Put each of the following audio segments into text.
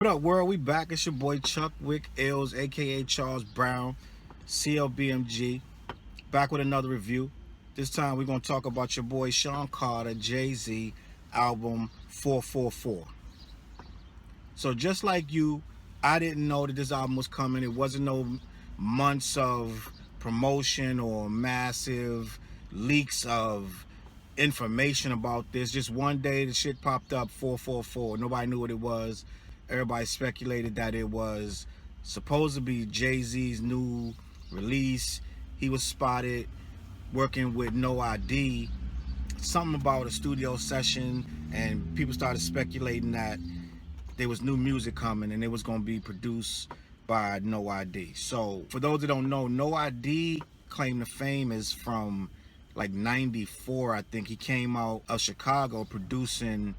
What up, world? We back. It's your boy Chuck Wick Ailes, aka Charles Brown, CLBMG, back with another review. This time we're gonna talk about your boy Sean Carter, Jay-Z album 444. So just like you, I didn't know that this album was coming. It wasn't no months of promotion or massive leaks of information about this. Just one day the shit popped up, 444. Nobody knew what it was. Everybody speculated that it was supposed to be Jay-Z's new release. He was spotted working with No I.D. Something about a studio session, and people started speculating that there was new music coming and it was going to be produced by No I.D. So for those that don't know, No I.D. claim to fame is from like 94. I think he came out of Chicago producing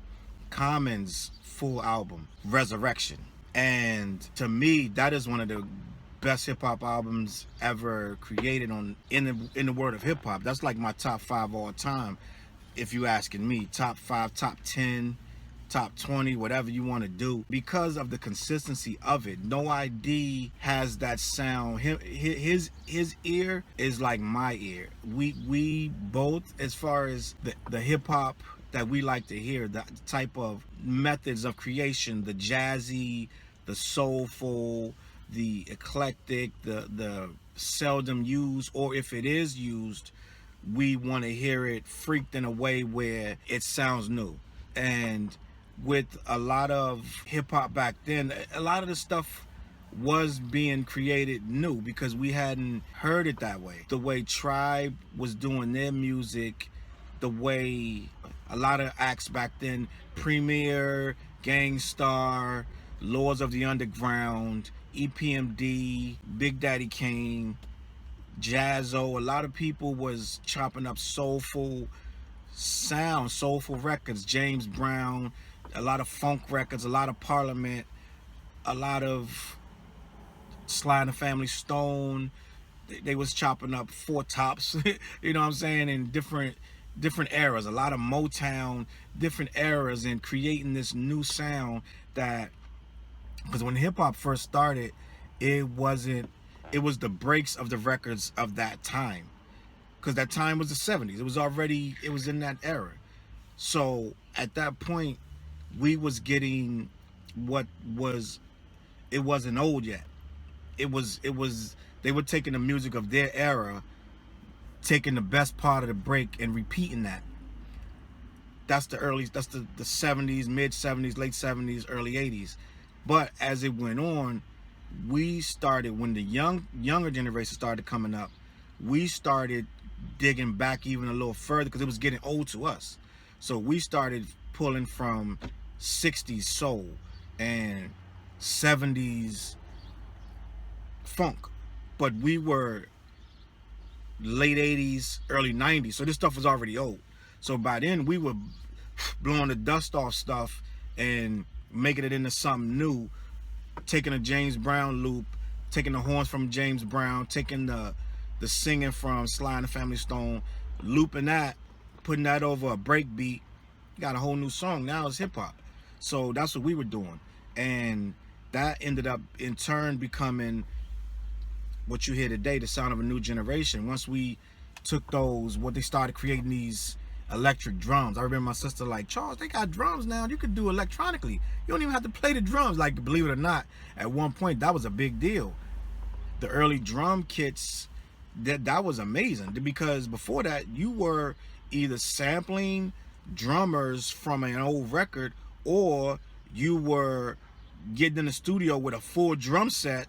Common's full album, Resurrection. And to me, that is one of the best hip-hop albums ever created in the world of hip-hop. That's like my top 5 all time, if you asking me. Top 5, top 10, top 20, whatever you want to do, because of the consistency of it. No I.D. has that sound. His ear is like my ear. We both, as far as the hip hop that we like to hear, the type of methods of creation, the jazzy, the soulful, the eclectic, the seldom used, or if it is used, we want to hear it freaked in a way where it sounds new. And with a lot of hip hop back then, a lot of the stuff was being created new because we hadn't heard it that way. The way Tribe was doing their music, the way a lot of acts back then, Premier, Gangstar, Lords of the Underground, EPMD, Big Daddy Kane, Jazzo, a lot of people was chopping up soulful sound, soulful records, James Brown, a lot of funk records, a lot of Parliament, a lot of Sly and the Family Stone. They was chopping up Four Tops, you know what I'm saying, in different eras, a lot of Motown, different eras, and creating this new sound that, because when hip hop first started, it was the breaks of the records of that time, because that time was the 70s. It was in that era. So at that point, we was getting it wasn't old yet. They were taking the music of their era, taking the best part of the break and repeating that. That's the 70s, mid 70s, late 70s, early 80s. But as it went on, we started, when the younger generation started coming up, we started digging back even a little further because it was getting old to us. So we started pulling from 60s soul and 70s funk, but we were late 80s, early 90s, so this stuff was already old. So by then we were blowing the dust off stuff and making it into something new, taking a James Brown loop, taking the horns from James Brown, taking the singing from Sly and the Family Stone, looping that, putting that over a break beat, got a whole new song. Now it's hip hop. So that's what we were doing, and that ended up in turn becoming what you hear today, the sound of a new generation. Once we took they started creating these electric drums. I remember my sister like, Charles, they got drums now, you could do electronically. You don't even have to play the drums. Like, believe it or not, at one point that was a big deal. The early drum kits, that was amazing, because before that you were either sampling drummers from an old record, or you were getting in the studio with a full drum set,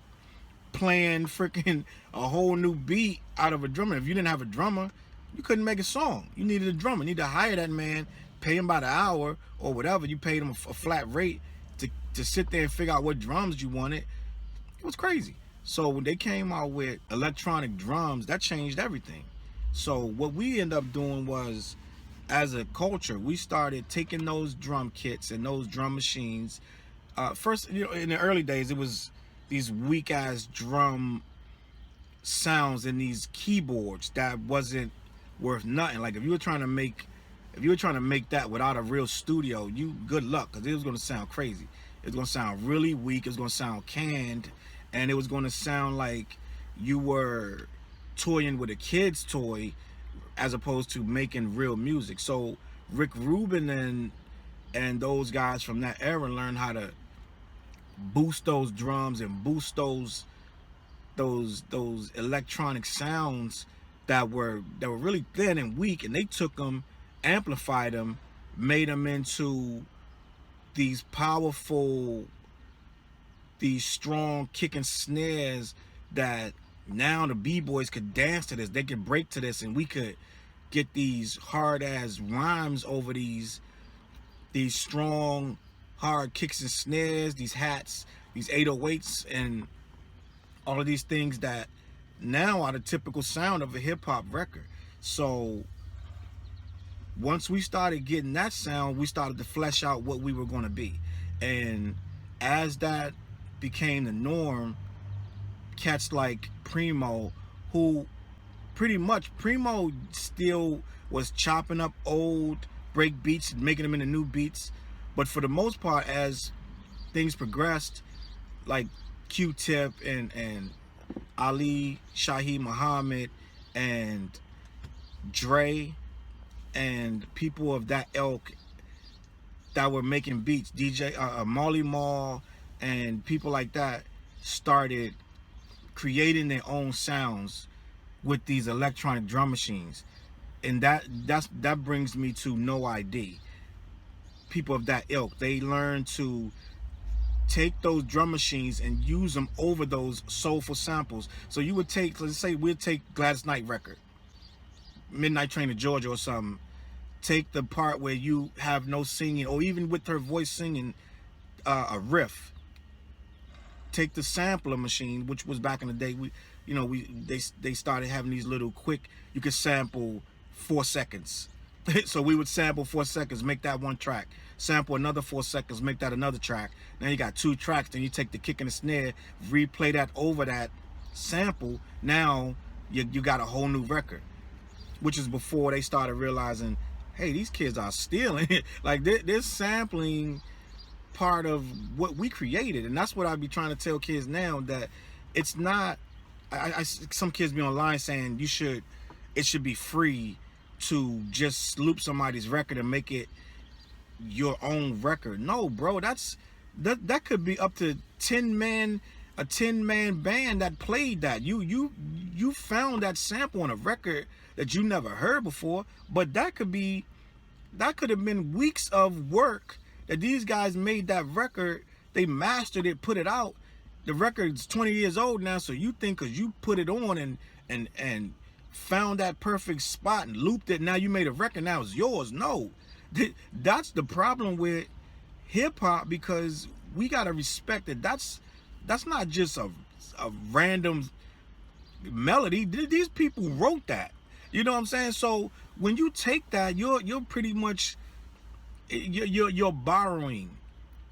playing freaking a whole new beat out of a drummer. If you didn't have a drummer, you couldn't make a song. You needed a drummer. You need to hire that man, pay him by the hour or whatever. You paid him a flat rate to sit there and figure out what drums you wanted. It was crazy. So when they came out with electronic drums, that changed everything. So what we ended up doing was, as a culture, we started taking those drum kits and those drum machines. First, in the early days, it was these weak ass drum sounds in these keyboards that wasn't worth nothing. Like if you were trying to make that without a real studio, you good luck, because it was going to sound crazy. It's gonna sound really weak. It's gonna sound canned, and it was gonna sound like you were toying with a kid's toy as opposed to making real music. So Rick Rubin and those guys from that era learned how to boost those drums and boost those electronic sounds that were really thin and weak, and they took them, amplified them, made them into these powerful, these strong kicking snares that now the b-boys could dance to this, they could break to this, and we could get these hard ass rhymes over these strong hard kicks and snares, these hats, these 808s, and all of these things that now are the typical sound of a hip-hop record. So once we started getting that sound, we started to flesh out what we were going to be. And as that became the norm, cats like Primo, who pretty much, Primo still was chopping up old break beats and making them into new beats, but for the most part, as things progressed, like Q-Tip and Ali Shaheed Muhammad and Dre and people of that ilk that were making beats, DJ Marley Marl and people like that, started creating their own sounds with these electronic drum machines. And that brings me to No I.D. People of that ilk, they learned to take those drum machines and use them over those soulful samples. So you would take, let's say we'd take Gladys Knight record, Midnight Train to Georgia or something, take the part where you have no singing, or even with her voice singing a riff, take the sampler machine, which was back in the day, they started having these little quick, you could sample 4 seconds. So we would sample 4 seconds, make that one track, sample another 4 seconds, make that another track. Now you got 2 tracks, then you take the kick and the snare, replay that over that sample. Now you got a whole new record, which is before they started realizing, hey, these kids are stealing. Like this sampling part of what we created. And that's what I be trying to tell kids now, that it's not, some kids be online saying it should be free to just loop somebody's record and make it your own record. No, bro, that could be up to a 10-man band that played that. You found that sample on a record that you never heard before, but that could have been weeks of work that these guys made that record. They mastered it, put it out. The record's 20 years old now, so you think because you put it on and found that perfect spot and looped it, now you made a record, now it's yours. No, that's the problem with hip-hop, because we got to respect that that's not just a random melody. These people wrote that, you know what I'm saying? So when you take that, you're pretty much you're borrowing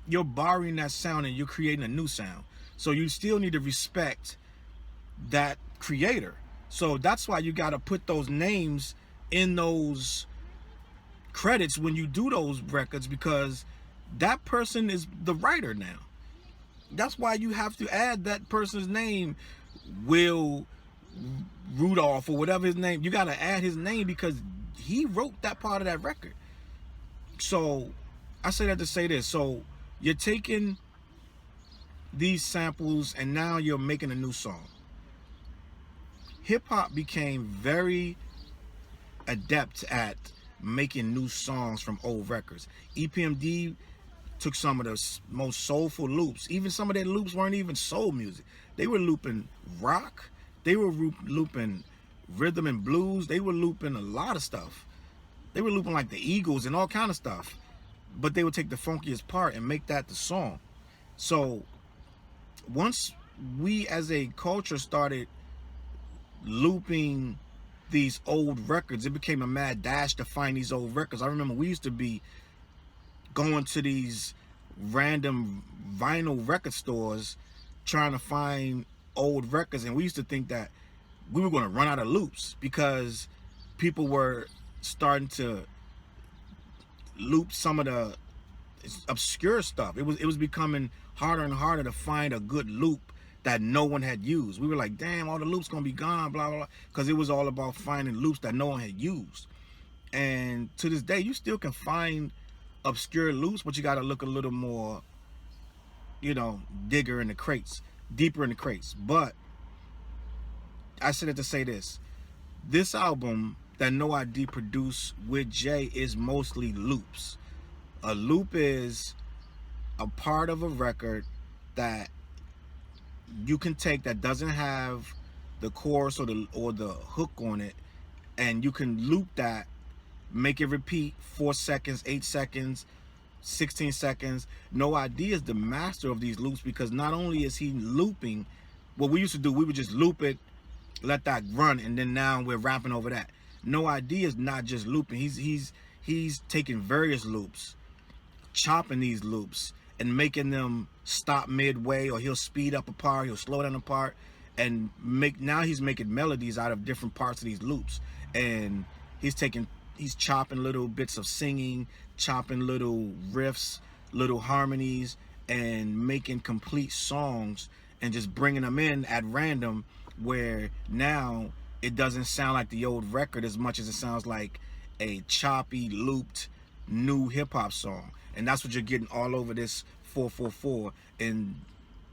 that sound and you're creating a new sound. So you still need to respect that creator. So that's why you got to put those names in those credits when you do those records, because that person is the writer now. That's why you have to add that person's name, Will Rudolph or whatever his name. You got to add his name because he wrote that part of that record. So I say that to say this. So you're taking these samples and now you're making a new song. Hip-hop became very adept at making new songs from old records. EPMD took some of the most soulful loops. Even some of their loops weren't even soul music. They were looping rock. They were looping rhythm and blues. They were looping a lot of stuff. They were looping like the Eagles and all kind of stuff. But they would take the funkiest part and make that the song. So once we as a culture started looping these old records, it became a mad dash to find these old records. I remember we used to be going to these random vinyl record stores trying to find old records, and we used to think that we were going to run out of loops because people were starting to loop some of the obscure stuff. It was becoming harder and harder to find a good loop that no one had used. We were like, damn, all the loops gonna be gone, blah blah blah, because it was all about finding loops that no one had used. And to this day, you still can find obscure loops, but you got to look a little more, you know, deeper in the crates. But I said it to say this album that No I.D produced with Jay is mostly loops. A loop is a part of a record that you can take that doesn't have the chorus or the hook on it, and you can loop that, make it repeat 4 seconds, 8 seconds, 16 seconds. No I.D is the master of these loops, because not only is he looping, what we used to do, we would just loop it, let that run, and then now we're rapping over that. No I.D is not just looping. He's taking various loops, chopping these loops and making them stop midway, or he'll speed up a part, he'll slow down a part, and now he's making melodies out of different parts of these loops. And he's chopping little bits of singing, chopping little riffs, little harmonies, and making complete songs and just bringing them in at random, where now it doesn't sound like the old record as much as it sounds like a choppy, looped, new hip-hop song. And that's what you're getting all over this 444. And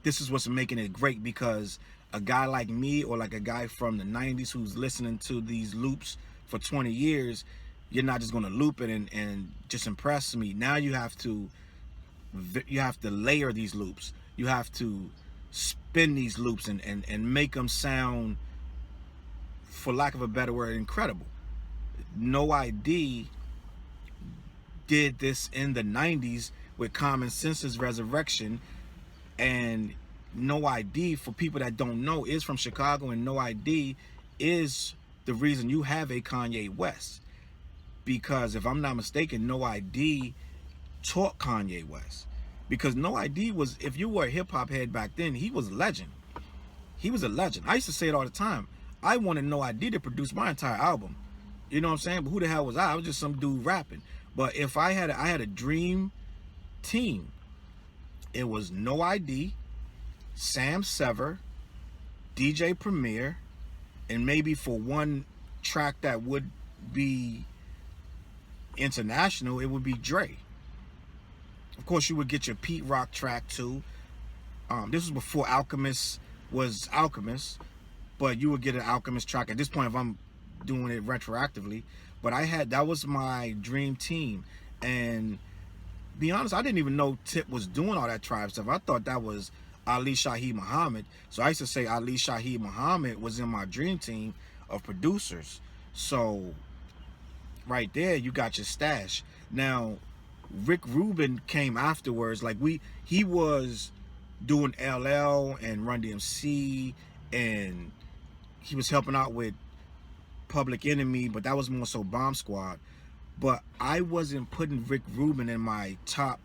this is what's making it great, because a guy like me, or like a guy from the 90s who's listening to these loops for 20 years, you're not just going to loop it and just impress me. Now you have to layer these loops. You have to spin these loops and make them sound, for lack of a better word, incredible. No I.D did this in the 90s with Common Sense's Resurrection. And No I.D, for people that don't know, is from Chicago, and No I.D is the reason you have a Kanye West. Because if I'm not mistaken, No I.D taught Kanye West. Because No I.D was, if you were a hip-hop head back then, he was a legend. He was a legend. I used to say it all the time. I wanted No I.D to produce my entire album. You know what I'm saying? But who the hell was I? I was just some dude rapping. But if I had a dream team, it was No I.D, Sam Sever, DJ Premier, and maybe for one track that would be international, it would be Dre. Of course, you would get your Pete Rock track too. This was before Alchemist was Alchemist, but you would get an Alchemist track at this point if I'm doing it retroactively. But that was my dream team. And be honest, I didn't even know Tip was doing all that tribe stuff. I thought that was Ali Shaheed Muhammad. So I used to say Ali Shaheed Muhammad was in my dream team of producers. So right there, you got your stash. Now, Rick Rubin came afterwards. Like he was doing LL and Run DMC, and he was helping out with Public Enemy, but that was more so Bomb Squad. But I wasn't putting Rick Rubin in my top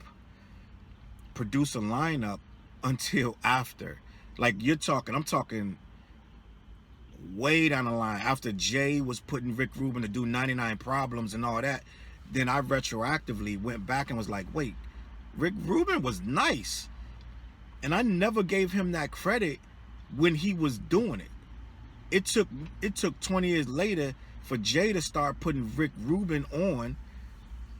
producer lineup until after. Like I'm talking way down the line, after Jay was putting Rick Rubin to do 99 Problems and all that. Then I retroactively went back and was like, wait, Rick Rubin was nice. And I never gave him that credit when he was doing it. It took 20 years later for Jay to start putting Rick Rubin on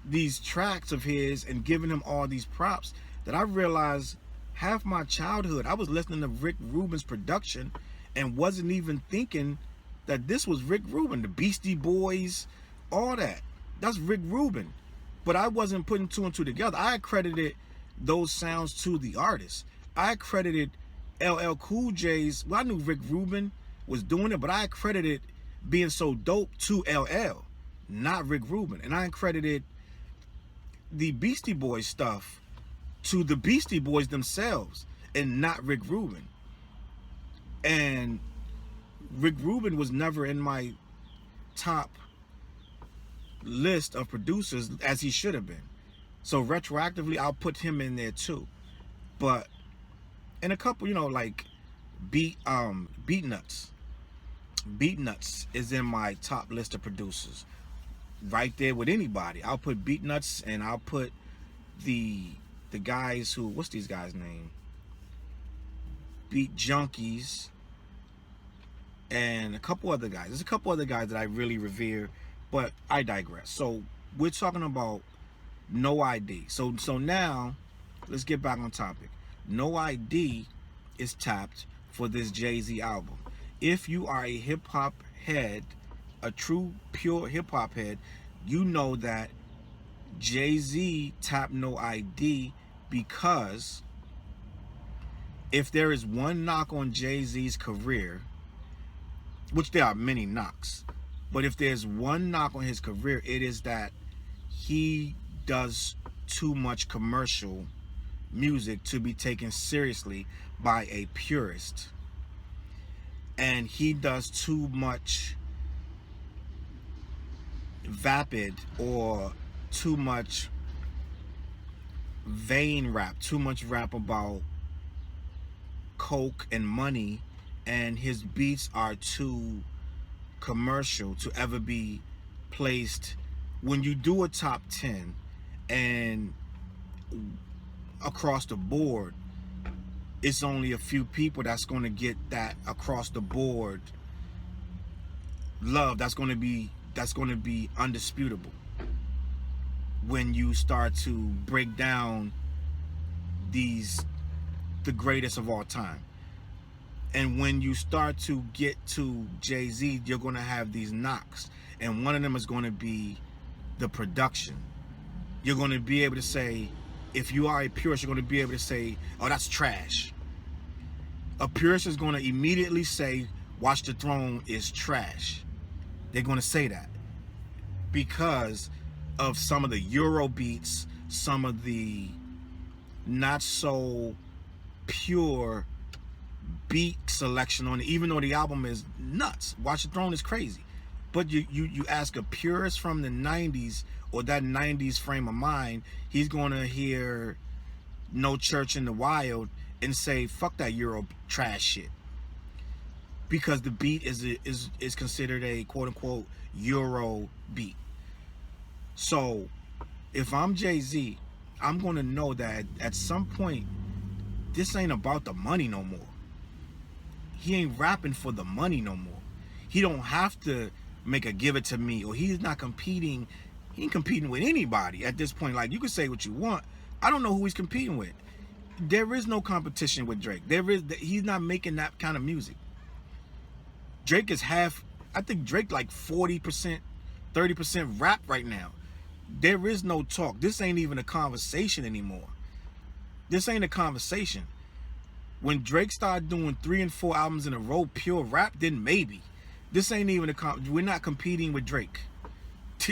these tracks of his and giving him all these props, that I realized half my childhood I was listening to Rick Rubin's production and wasn't even thinking that this was Rick Rubin. The Beastie Boys, all that. That's Rick Rubin. But I wasn't putting two and two together. I credited those sounds to the artist. I credited LL Cool J's, well, I knew Rick Rubin was doing it, but I credited being so dope to LL, not Rick Rubin. And I credited the Beastie Boys stuff to the Beastie Boys themselves and not Rick Rubin. And Rick Rubin was never in my top list of producers, as he should have been. So retroactively, I'll put him in there too. But in a couple, like Beatnuts. Beatnuts is in my top list of producers. Right there with anybody. I'll put Beatnuts, and I'll put the guys who, what's these guys' name? Beat Junkies, and a couple other guys. There's a couple other guys that I really revere, but I digress. So we're talking about No I.D. So now let's get back on topic. No I.D. is tapped for this Jay-Z album. If you are a hip hop head, a true pure hip hop head, you know that Jay-Z tapped No I.D. because if there is one knock on Jay-Z's career, which there are many knocks, but if there's one knock on his career, it is that he does too much commercial music to be taken seriously by a purist. And he does too much vapid or too much vain rap, too much rap about coke and money, and his beats are too commercial to ever be placed. When you do a top 10 and across the board, it's only a few people that's going to get that across the board love that's going to be undisputable. When you start to break down the greatest of all time, and when you start to get to Jay-Z, you're going to have these knocks, and one of them is going to be the production. You're going to be able to say, if you are a purist, you're going to be able to say, oh, that's trash. A purist is going to immediately say, Watch the Throne is trash. They're going to say that because of some of the Euro beats, some of the not so pure beat selection on it, even though the album is nuts. Watch the Throne is crazy. But you ask a purist from the 90s or that 90s frame of mind, he's going to hear No Church in the Wild and say, fuck that Euro trash shit. Because the beat is considered a quote-unquote Euro beat. So if I'm Jay-Z, I'm going to know that at some point, this ain't about the money no more. He ain't rapping for the money no more. He don't have to make a Give It To Me, or he's not competing. He ain't competing with anybody at this point. Like, you can say what you want. I don't know who he's competing with. There is no competition with Drake. He's not making that kind of music. Drake is I think Drake like 40%, 30% rap right now. There is no talk. This ain't even a conversation anymore. This ain't a conversation. When Drake started doing 3 and 4 albums in a row, pure rap, then maybe. This ain't even we're not competing with Drake.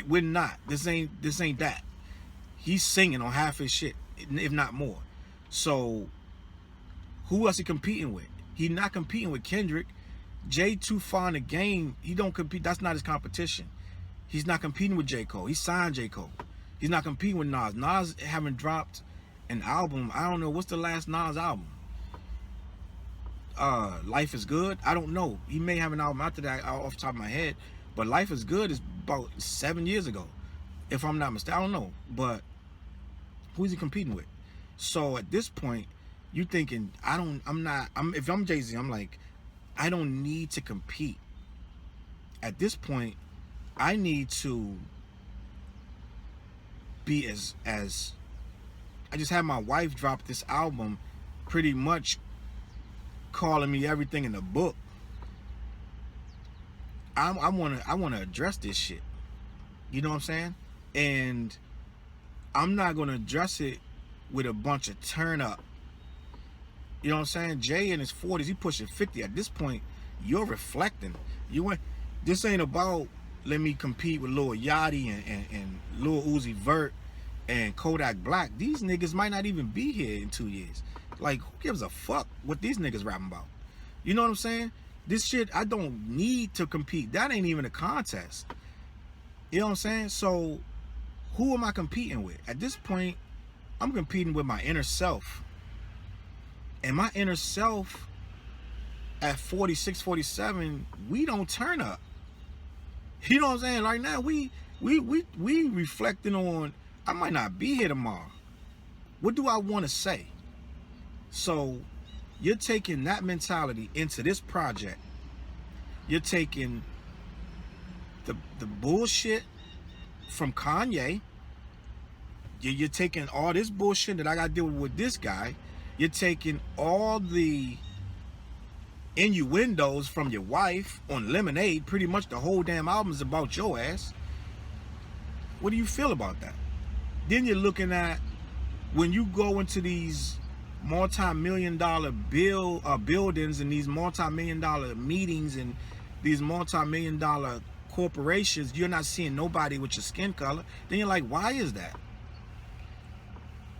We're not. This ain't that. He's singing on half his shit, if not more. So who else he competing with? He's not competing with Kendrick. Jay too far in the game. He don't compete. That's not his competition. He's not competing with J. Cole. He signed J. Cole. He's not competing with Nas. Nas haven't dropped an album. I don't know. What's the last Nas album? Life is Good. I don't know. He may have an album after that off the top of my head. But Life is Good is about 7 years ago, if I'm not mistaken. I don't know. But who is he competing with? So at this point, you thinking, if I'm Jay-Z, I'm like, I don't need to compete. At this point, I need to be as I just had my wife drop this album, pretty much calling me everything in the book. I wanna address this shit. You know what I'm saying? And I'm not gonna address it with a bunch of turn up. You know what I'm saying? Jay in his 40s, he pushing 50. At this point, you're reflecting. This ain't about let me compete with Lil Yachty and Lil Uzi Vert and Kodak Black. These niggas might not even be here in 2 years. Like, who gives a fuck what these niggas rapping about? You know what I'm saying? This shit, I don't need to compete. That ain't even a contest. You know what I'm saying? So, who am I competing with? At this point, I'm competing with my inner self. And my inner self at 46, 47, we don't turn up. You know what I'm saying? Right now, we reflecting on, I might not be here tomorrow. What do I want to say? So you're taking that mentality into this project. You're taking the bullshit from Kanye. You're taking all this bullshit that I got to deal with this guy. You're taking all the innuendos from your wife on Lemonade. Pretty much the whole damn album is about your ass. What do you feel about that? Then you're looking at when you go into these multi-million-dollar buildings and these multi-million-dollar meetings and these multi-million-dollar corporations, you're not seeing nobody with your skin color. Then you're like, why is that?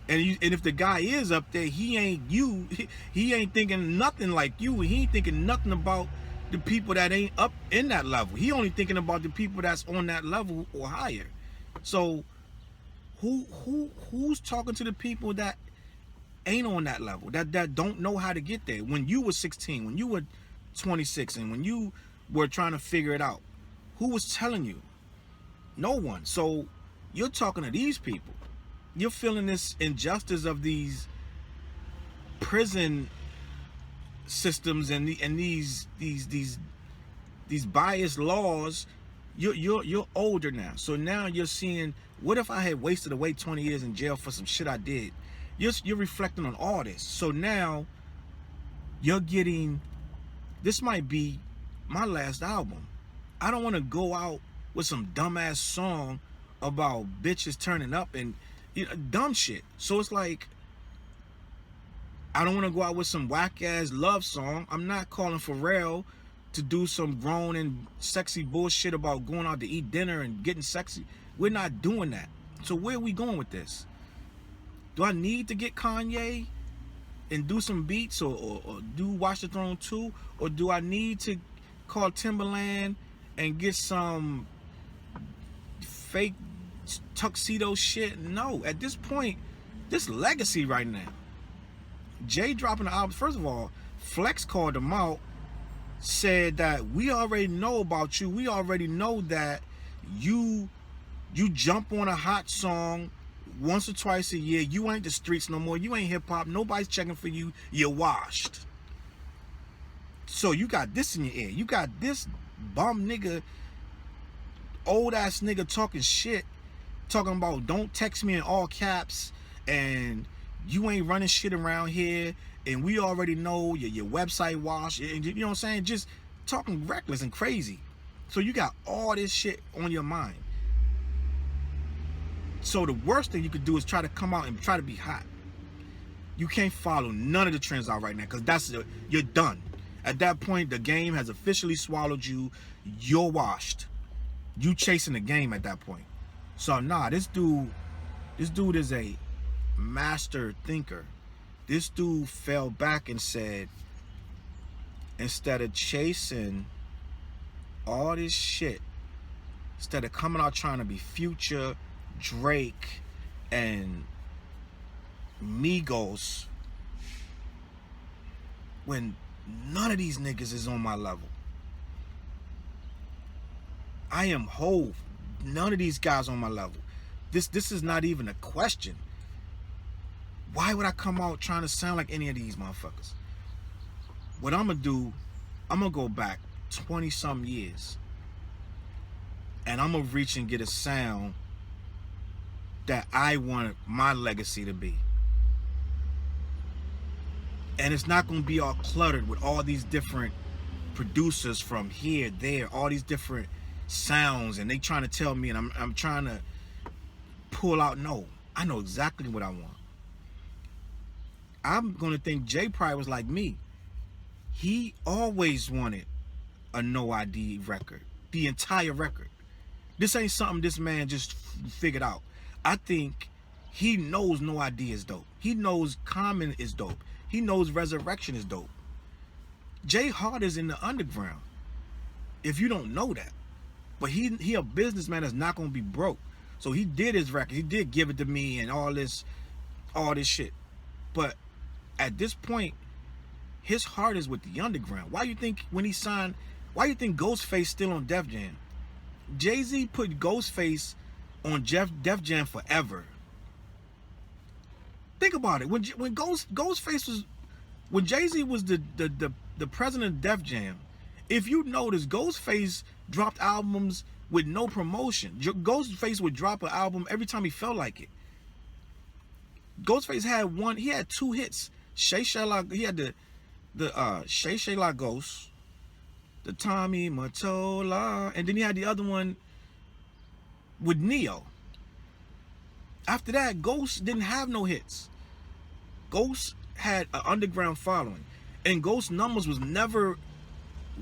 And if the guy is up there, he ain't you. He ain't thinking nothing like you. He ain't thinking nothing about the people that ain't up in that level. He only thinking about the people that's on that level or higher. So who's talking to the people that ain't on that level, that don't know how to get there? When you were 16, when you were 26, and when you were trying to figure it out, who was telling you? No one. So you're talking to these people. You're feeling this injustice of these prison systems and these biased laws. You're older now, so now you're seeing, what if I had wasted away 20 years in jail for some shit I did? You're reflecting on all this. So now you're getting, this might be my last album. I don't want to go out with some dumbass song about bitches turning up and dumb shit. So it's like, I don't want to go out with some whack ass love song. I'm not calling Pharrell to do some grown and sexy bullshit about going out to eat dinner and getting sexy. We're not doing that. So where are we going with this? Do I need to get Kanye and do some beats or do Watch the Throne 2? Or do I need to call Timberland and get some fake tuxedo shit? No, at this point, this legacy right now. Jay dropping the album. First of all, Flex called him out, said that we already know about you. We already know that you jump on a hot song once or twice a year. You ain't the streets no more. You ain't hip hop. Nobody's checking for you. You're washed. So you got this in your ear. You got this bum nigga, old ass nigga talking shit, talking about don't text me in all caps, and you ain't running shit around here, and we already know your website washed, and you know what I'm saying? Just talking reckless and crazy. So you got all this shit on your mind. So the worst thing you could do is try to come out and try to be hot. You can't follow none of the trends out right now, because you're done. At that point, the game has officially swallowed you. You're washed. You chasing the game at that point. So nah, this dude is a master thinker. This dude fell back and said, instead of chasing all this shit, instead of coming out trying to be Future, Drake, and Migos, when none of these niggas is on my level. I am Hove. None of these guys on my level. This is not even a question. Why would I come out trying to sound like any of these motherfuckers? What I'm gonna do, I'm gonna go back 20 some years, and I'm gonna reach and get a sound that I want my legacy to be. And it's not gonna be all cluttered with all these different producers from here, there, all these different sounds, and they trying to tell me, and I'm trying to pull out. No, I know exactly what I want. I'm gonna think Jay probably was like me. He always wanted a No I.D. record, the entire record. This ain't something this man just figured out. I think he knows No I.D. is dope. He knows Common is dope. He knows Resurrection is dope. Jay Hart is in the underground, if you don't know that. But he a businessman that's not gonna be broke. So he did his record. He did Give It To Me and all this shit. But at this point, his heart is with the underground. Why you think when he signed, why you think Ghostface still on Def Jam? Jay-Z put Ghostface on Def Jam forever. Think about it. When Ghostface was, when Jay-Z was the president of Def Jam, if you notice, Ghostface dropped albums with no promotion. Ghostface would drop an album every time he felt like it. Ghostface had two hits. Shay Shay La, he had the Shay Shay La Ghost, the Tommy Mottola, and then he had the other one with Neo. After that, Ghost didn't have no hits. Ghost had an underground following, and Ghost numbers was never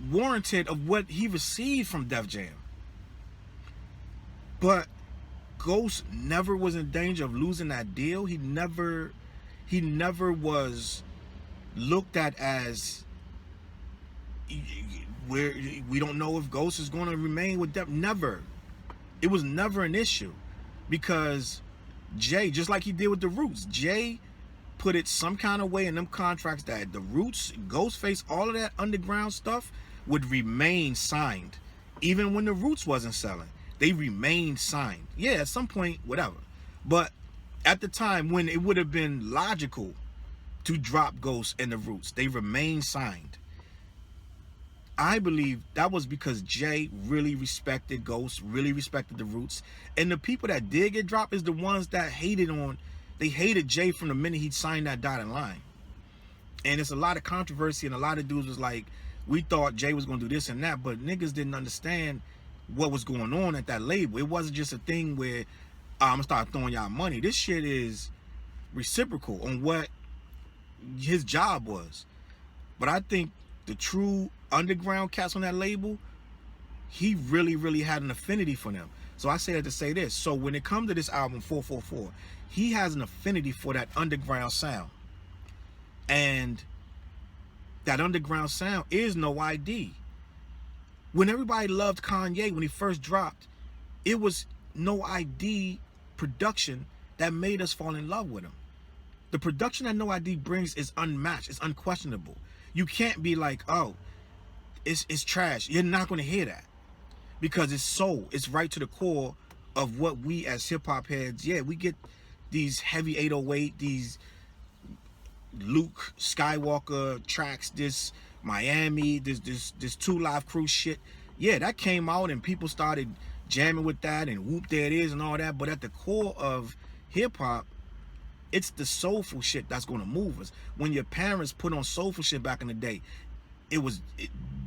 warranted of what he received from Def Jam. But Ghost never was in danger of losing that deal. He never was looked at as we don't know if Ghost is going to remain with Def. Never. It was never an issue, because Jay, just like he did with the Roots, Jay put it some kind of way in them contracts that the Roots, Ghostface, all of that underground stuff would remain signed. Even when the Roots wasn't selling, they remained signed. Yeah, at some point, whatever. But at the time when it would have been logical to drop Ghost and the Roots, they remained signed. I believe that was because Jay really respected Ghost, really respected the Roots. And the people that did get dropped is the ones that they hated Jay from the minute he signed that dotted line. And it's a lot of controversy, and a lot of dudes was like, we thought Jay was going to do this and that, but niggas didn't understand what was going on at that label. It wasn't just a thing where I'm going to start throwing y'all money. This shit is reciprocal on what his job was. But I think the true underground cats on that label, he really had an affinity for them. So I say that to say this. So when it comes to this album 444, he has an affinity for that underground sound. And that underground sound is No I.D. When everybody loved Kanye when he first dropped, it was No I.D. production that made us fall in love with him. The production that No I.D. brings is unmatched. It's unquestionable. You can't be like, oh, it's trash. You're not going to hear that, because it's soul. It's right to the core of what we as hip-hop heads, yeah, we get these heavy 808, these Luke Skywalker tracks, this Miami, this 2 Live Crew shit. Yeah, that came out and people started jamming with that and whoop, there it is and all that. But at the core of hip-hop, it's the soulful shit that's going to move us. When your parents put on soulful shit back in the day,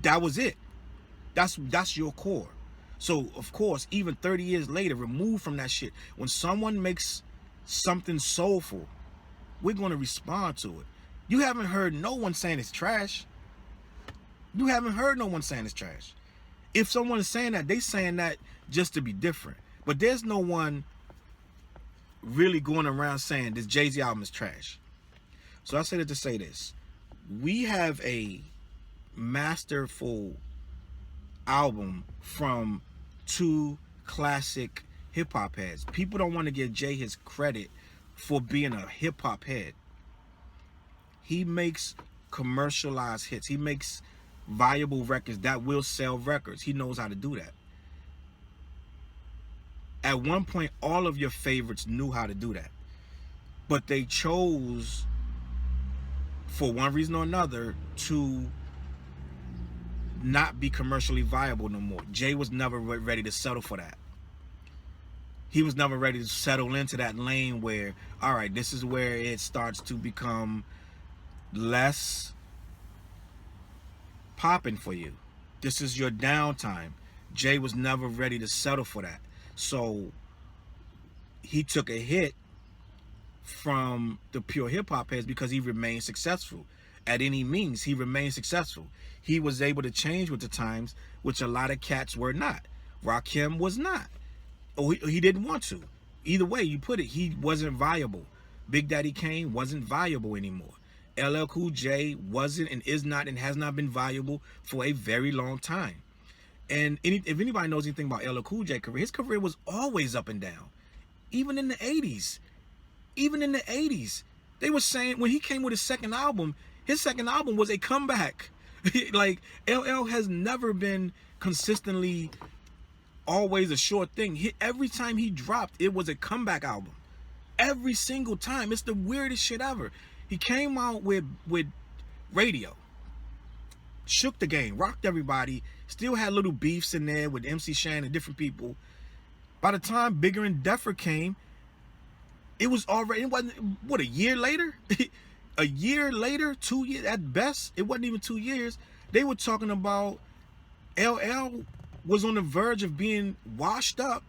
that was it. That's your core. So of course, even 30 years later, removed from that shit, when someone makes something soulful, we're going to respond to it. You haven't heard no one saying it's trash. You haven't heard no one saying it's trash. If someone is saying that, they saying that just to be different. But there's no one really going around saying this Jay-Z album is trash. So I said it to say this. We have a masterful album from two classic hip-hop heads. People don't want to give Jay his credit for being a hip-hop head. He makes commercialized hits. He makes viable records that will sell records. He knows how to do that. At one point, all of your favorites knew how to do that. But they chose, for one reason or another, to not be commercially viable no more. Jay was never ready to settle for that. He was never ready to settle into that lane where, all right, this is where it starts to become less popping for you. This is your downtime. Jay was never ready to settle for that. So he took a hit from the pure hip-hop heads because he remained successful. At any means, he remained successful. He was able to change with the times, which a lot of cats were not. Rakim was not. Or he didn't want to. Either way you put it, he wasn't viable. Big Daddy Kane wasn't viable anymore. LL Cool J wasn't and is not and has not been viable for a very long time. And if anybody knows anything about LL Cool J career, his career was always up and down. Even in the 80s. Even in the 80s. They were saying when he came with his second album was a comeback. Like, LL has never been consistently always a short thing. Every time he dropped, it was a comeback album. Every single time. It's the weirdest shit ever. He came out with radio. Shook the game, rocked everybody, still had little beefs in there with MC Shan and different people. By the time Bigger and Deffer came, it was already, it wasn't, what, a year later? A year later, 2 years at best, it wasn't even 2 years. They were talking about LL was on the verge of being washed up,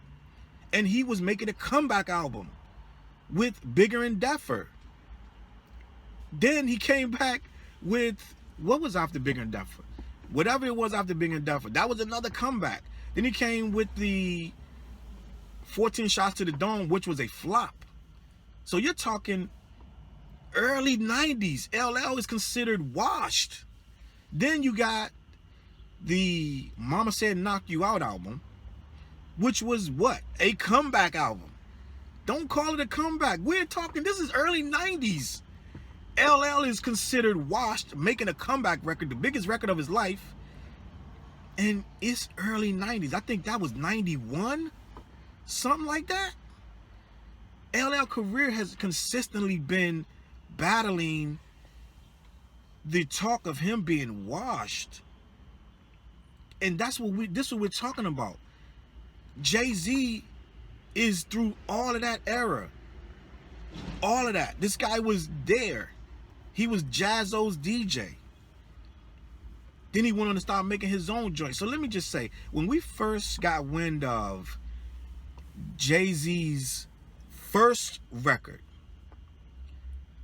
and he was making a comeback album with Bigger and Deffer. Then he came back with, what was after Bigger and Deffer? Whatever it was after Bigger and Deffer, that was another comeback. Then he came with the 14 Shots to the Dome, which was a flop. So you're talking early 90s. LL is considered washed. Then you got the Mama Said Knock You Out album, which was what? A comeback album. Don't call it a comeback. We're talking, this is early 90s. LL is considered washed, making a comeback record, the biggest record of his life. And it's early 90s. I think that was 91, something like that. LL career has consistently been battling the talk of him being washed. And that's what this is what we're talking about. Jay-Z is through all of that era. All of that. This guy was there. He was Jaz-O's DJ. Then he went on to start making his own joint. So let me just say, when we first got wind of Jay-Z's first record,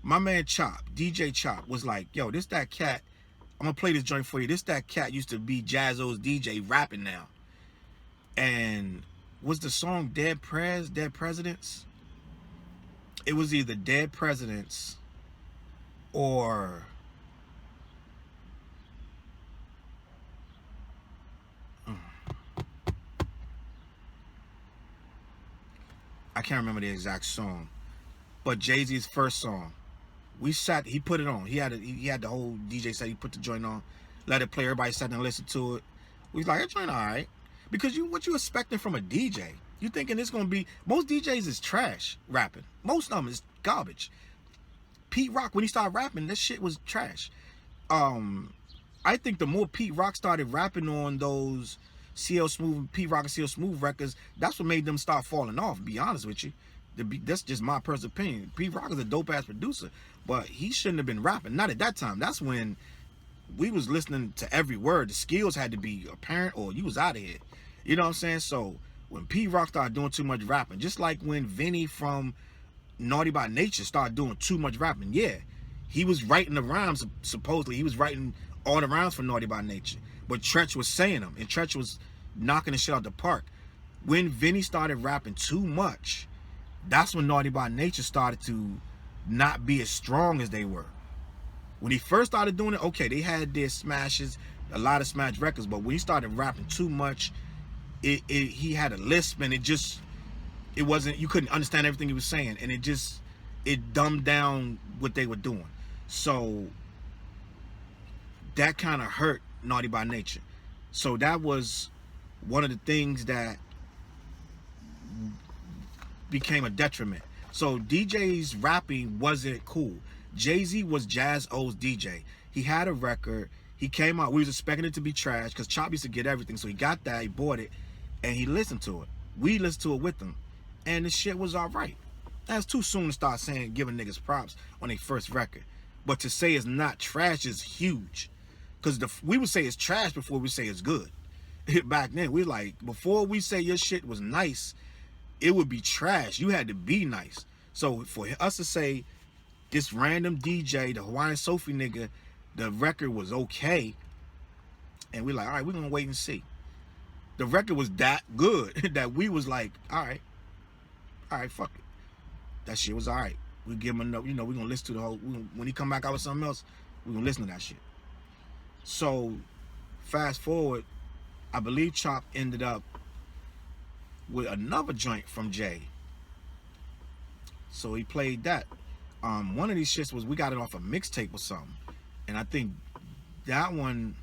my man Chop, DJ Chop, was like, yo, this that cat, I'm gonna play this joint for you. This that cat used to be Jaz-O's DJ rapping now. And was the song Dead Presidents? It was either Dead Presidents or I can't remember the exact song, but Jay-Z's first song. We sat, he put it on. He had the whole DJ set. He put the joint on, let it play. Everybody sat and listened to it. We was like, that joint all right, because what you expecting from a DJ? You thinking it's gonna be, most DJs is trash rapping. Most of them is garbage. Pete Rock, when he started rapping, that shit was trash. I think the more Pete Rock started rapping on those CL Smooth, Pete Rock and CL Smooth records, that's what made them start falling off, to be honest with you. That's just my personal opinion. Pete Rock is a dope ass producer, but he shouldn't have been rapping. Not at that time. That's when we was listening to every word. The skills had to be apparent or you was out of here. You know what I'm saying? So when Pete Rock started doing too much rapping, just like when Vinny from Naughty by Nature started doing too much rapping, yeah, he was writing the rhymes, supposedly. He was writing all the rhymes for Naughty by Nature. But Tretch was saying them, and Tretch was knocking the shit out the park. When Vinny started rapping too much, that's when Naughty by Nature started to not be as strong as they were. When he first started doing it, okay, they had their smashes, a lot of smash records, but when he started rapping too much, he had a lisp, and it wasn't, you couldn't understand everything he was saying, and it dumbed down what they were doing. So that kind of hurt Naughty by Nature. So that was one of the things that became a detriment. So DJ's rapping wasn't cool. Jay-Z was Jaz-O's DJ. He had a record. He came out. We was expecting it to be trash because Chop used to get everything. So he got that. He bought it, and he listened to it. We listened to it with him, and the shit was all right. That's too soon to start giving niggas props on their first record. But to say it's not trash is huge, because we would say it's trash before we say it's good. Back then, we like, before we say your shit was nice, it would be trash. You had to be nice. So for us to say this random DJ, the Hawaiian Sophie nigga, the record was okay, and we're like, all right, we're gonna wait and see. The record was that good that we was like, all right, fuck it. That shit was all right. We give him enough, you know, we're gonna listen to the whole, when he come back out with something else, we're gonna listen to that shit. So fast forward, I believe Chop ended up with another joint from Jay. So he played that. One of these shits was, we got it off a mixtape or something. And I think that one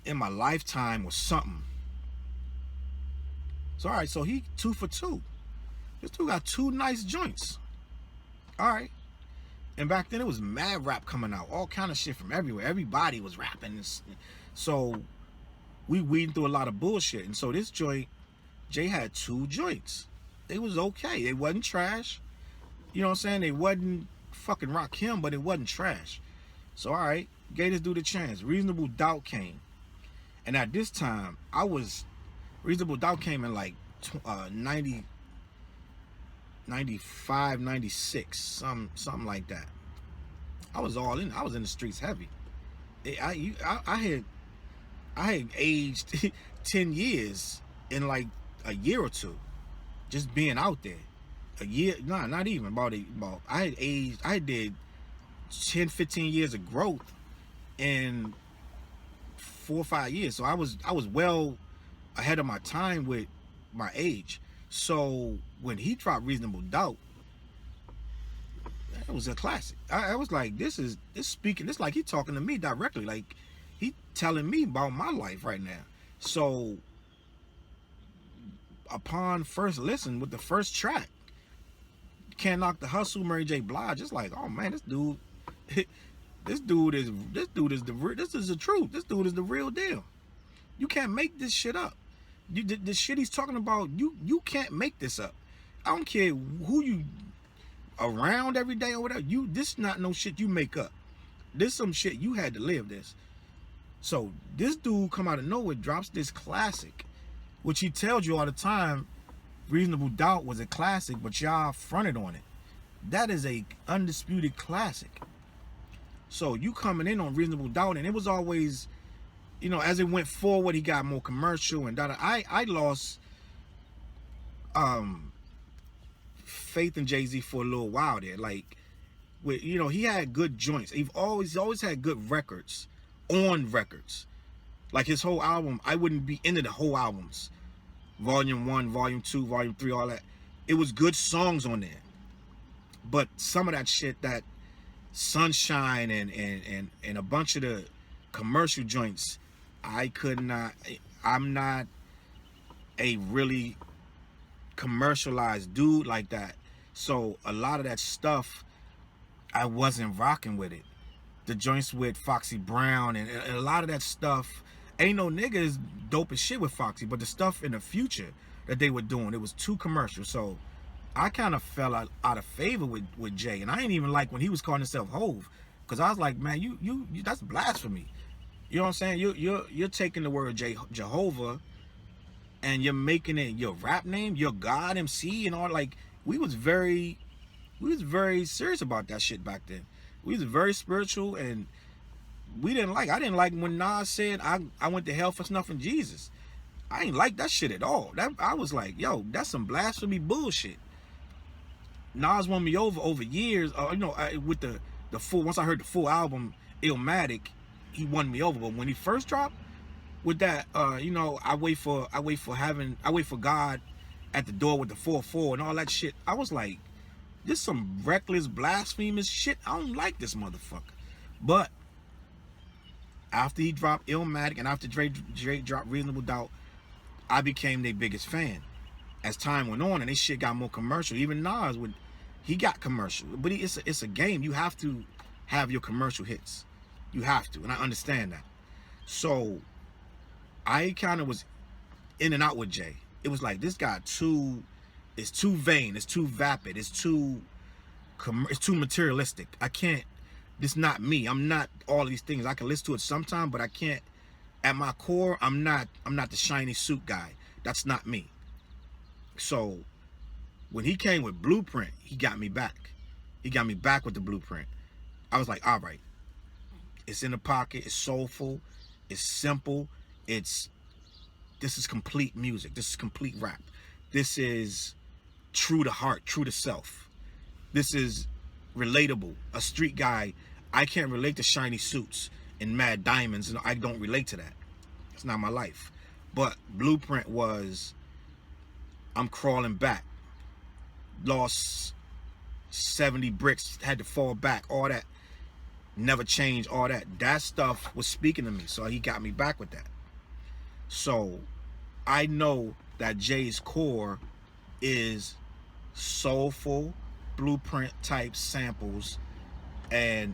in my lifetime was something. So all right, so he 2 for 2. This dude got 2 nice joints. All right. And back then it was mad rap coming out, all kind of shit from everywhere. Everybody was rapping. So we weeding through a lot of bullshit. And so this joint, Jay had 2 joints. They was okay. They wasn't trash. You know what I'm saying? They wasn't fucking Rakim, but it wasn't trash. So all right, gave this dude a chance. Reasonable Doubt came. And at this time, Reasonable Doubt came in like 90, 95, 96, something like that. I was all in. I was in the streets heavy. I had aged 10 years in like a year or two, just being out there. A year, nah, not even about I did 10, 15 years of growth in 4 or 5 years. So I was well ahead of my time with my age. So when he dropped Reasonable Doubt, it was a classic. I was like, this like he talking to me directly. Like he telling me about my life right now. So upon first listen with the first track, Can't Knock the Hustle, Mary J. Blige, just like, oh man, this dude is the truth. This dude is the real deal. You can't make this shit up. The shit he's talking about, you can't make this up. I don't care who you around every day or whatever. This not no shit you make up. This some shit you had to live this. So this dude come out of nowhere, drops this classic, which he tells you all the time, Reasonable Doubt was a classic, but y'all fronted on it. That is a undisputed classic. So you coming in on Reasonable Doubt, and it was always, you know, as it went forward, he got more commercial and I lost faith in Jay-Z for a little while there. Like, with, you know, he had good joints. He's always had good records, on records. Like his whole album, I wouldn't be into the whole albums. Volume 1, Volume 2, Volume 3, all that. It was good songs on there. But some of that shit, that Sunshine and a bunch of the commercial joints, I'm not a really commercialized dude like that. So a lot of that stuff, I wasn't rocking with it. The joints with Foxy Brown and a lot of that stuff, ain't no nigga is dope as shit with Foxy, but the stuff in the future that they were doing, it was too commercial. So I kind of fell out of favor with Jay, and I ain't even like when he was calling himself Hove, because I was like, man, you that's blasphemy. You know what I'm saying? You're taking the word Jehovah and you're making it your rap name, your God MC and all. Like we was very serious about that shit back then. We was very spiritual, and I didn't like when Nas said I went to hell for snuffing Jesus. I ain't like that shit at all. I was like, yo, that's some blasphemy bullshit. Nas won me over years. You know, with the full, once I heard the full album, Illmatic, he won me over. But when he first dropped with that, you know, I wait for God at the door with the 4-4 and all that shit. I was like, this some reckless, blasphemous shit. I don't like this motherfucker. But after he dropped Illmatic and after Dre dropped Reasonable Doubt, I became their biggest fan. As time went on and this shit got more commercial, even Nas, he got commercial. But it's a game. You have to have your commercial hits. You have to, and I understand that. So I kind of was in and out with Jay. It was like, this guy it's too vain, it's too vapid, it's too materialistic. I can't, this not me. I'm not all of these things. I can listen to it sometime, but I can't, at my core, I'm not the shiny suit guy. That's not me. So when he came with Blueprint, he got me back. He got me back with the Blueprint. I was like, all right, it's in the pocket, it's soulful, it's simple, this is complete music, this is complete rap. This is true to heart, true to self. This is relatable. A street guy, I can't relate to shiny suits and mad diamonds, and I don't relate to that. It's not my life. But Blueprint was, I'm crawling back. Lost 70 bricks, had to fall back, all that. Never changed, all that. That stuff was speaking to me, so he got me back with that. So I know that Jay's core is soulful, blueprint type samples and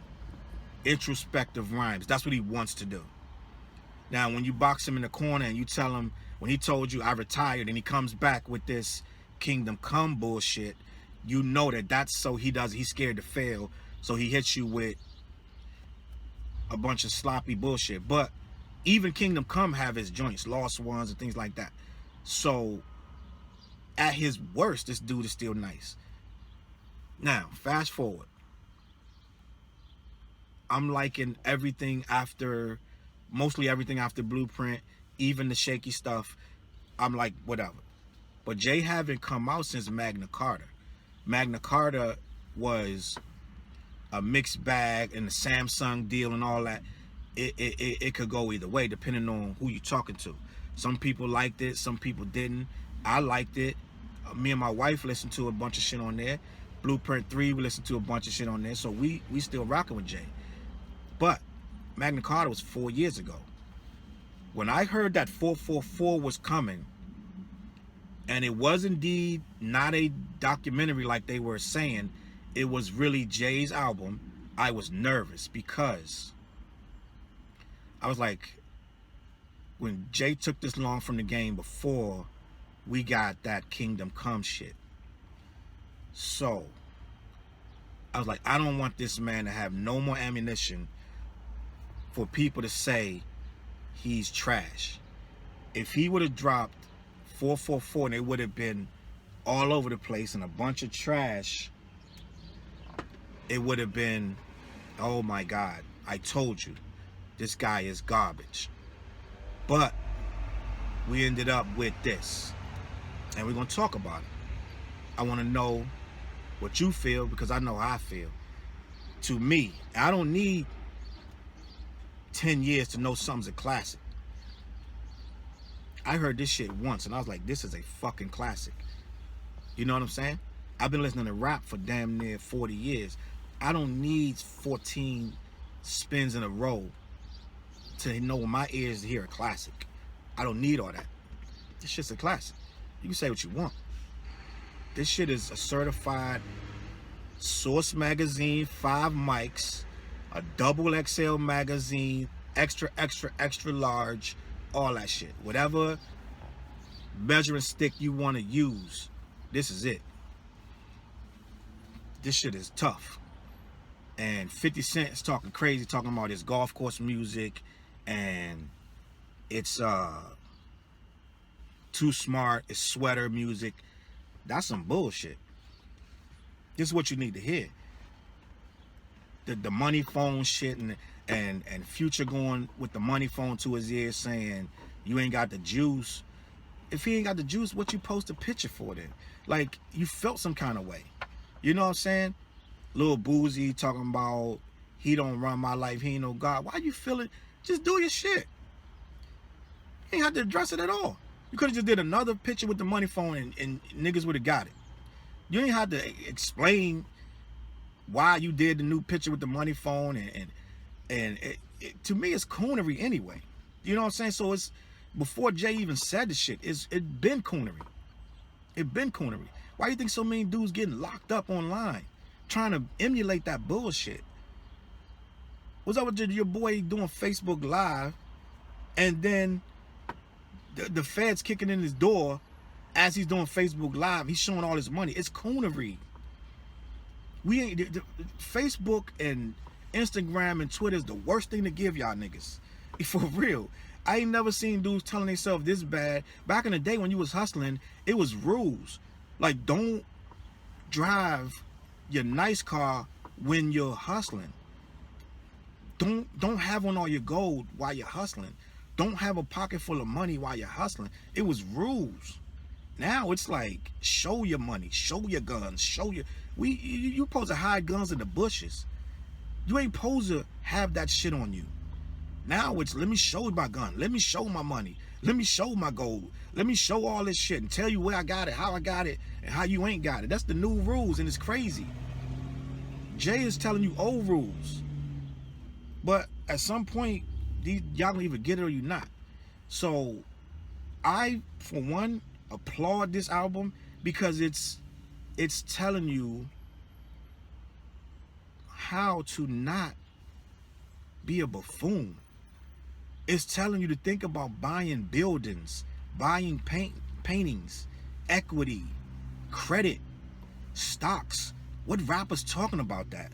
introspective rhymes. That's what he wants to do. Now, when you box him in the corner and you tell him, when he told you I retired, and he comes back with this Kingdom Come bullshit, you know that that's so he's scared to fail, so he hits you with a bunch of sloppy bullshit. But even Kingdom Come have his joints, Lost Ones and things like that. So at his worst, this dude is still nice. Now, fast forward. I'm liking everything after, mostly everything after Blueprint, even the shaky stuff. I'm like, whatever. But Jay haven't come out since Magna Carta. Magna Carta was a mixed bag, and the Samsung deal and all that. It could go either way depending on who you're talking to. Some people liked it, some people didn't. I liked it. Me and my wife listened to a bunch of shit on there. Blueprint 3, we listened to a bunch of shit on there. So we still rocking with Jay. But Magna Carta was 4 years ago. When I heard that 444 was coming, and it was indeed not a documentary like they were saying, it was really Jay's album, I was nervous because I was like, when Jay took this long from the game before we got that Kingdom Come shit. So I was like, I don't want this man to have no more ammunition for people to say he's trash. If he would have dropped 444 and it would have been all over the place and a bunch of trash, it would have been, oh my God, I told you, this guy is garbage. But we ended up with this, and we're gonna talk about it. I wanna know what you feel, because I know how I feel. To me, I don't need 10 years to know something's a classic. I heard this shit once and I was like, this is a fucking classic. You know what I'm saying? I've been listening to rap for damn near 40 years. I don't need 14 spins in a row to know in my ears to hear a classic. I don't need all that. This shit's a classic. You can say what you want. This shit is a certified Source magazine, 5 mics, a double XL magazine, extra, extra, extra large, all that shit. Whatever measuring stick you want to use, this is it. This shit is tough. And 50 Cent is talking crazy, talking about his golf course music, and it's too smart, it's sweater music. That's some bullshit. This is what you need to hear. The money phone shit, and Future going with the money phone to his ear saying you ain't got the juice. If he ain't got the juice, what you post a picture for then? Like, you felt some kind of way. You know what I'm saying? Lil Boozy talking about he don't run my life, he ain't no God. Why you feel it? Just do your shit. You ain't have to address it at all. You could have just did another picture with the money phone and niggas would have got it. You ain't have to explain why you did the new picture with the money phone, and to me it's coonery anyway. You know what I'm saying? So it's, before Jay even said the shit, it been coonery. It been coonery. Why do you think so many dudes getting locked up online trying to emulate that bullshit? What's up with your boy doing Facebook Live, and then the feds kicking in his door as he's doing Facebook Live? He's showing all his money. It's coonery. We ain't, Facebook and Instagram and Twitter is the worst thing to give y'all niggas. For real. I ain't never seen dudes telling themselves this bad. Back in the day when you was hustling, it was rules. Like, don't drive your nice car when you're hustling. Don't have on all your gold while you're hustling. Don't have a pocket full of money while you're hustling. It was rules. Now it's like, show your money, show your guns, show your... You supposed to hide guns in the bushes. You ain't supposed to have that shit on you. Now it's, let me show my gun, let me show my money, let me show my gold, let me show all this shit and tell you where I got it, how I got it, and how you ain't got it. That's the new rules, and it's crazy. Jay is telling you old rules. But at some point, y'all gonna either get it or you not. So I, for one, applaud this album because it's it's telling you how to not be a buffoon. It's telling you to think about buying buildings, buying paintings, equity, credit, stocks. What rapper's talking about that?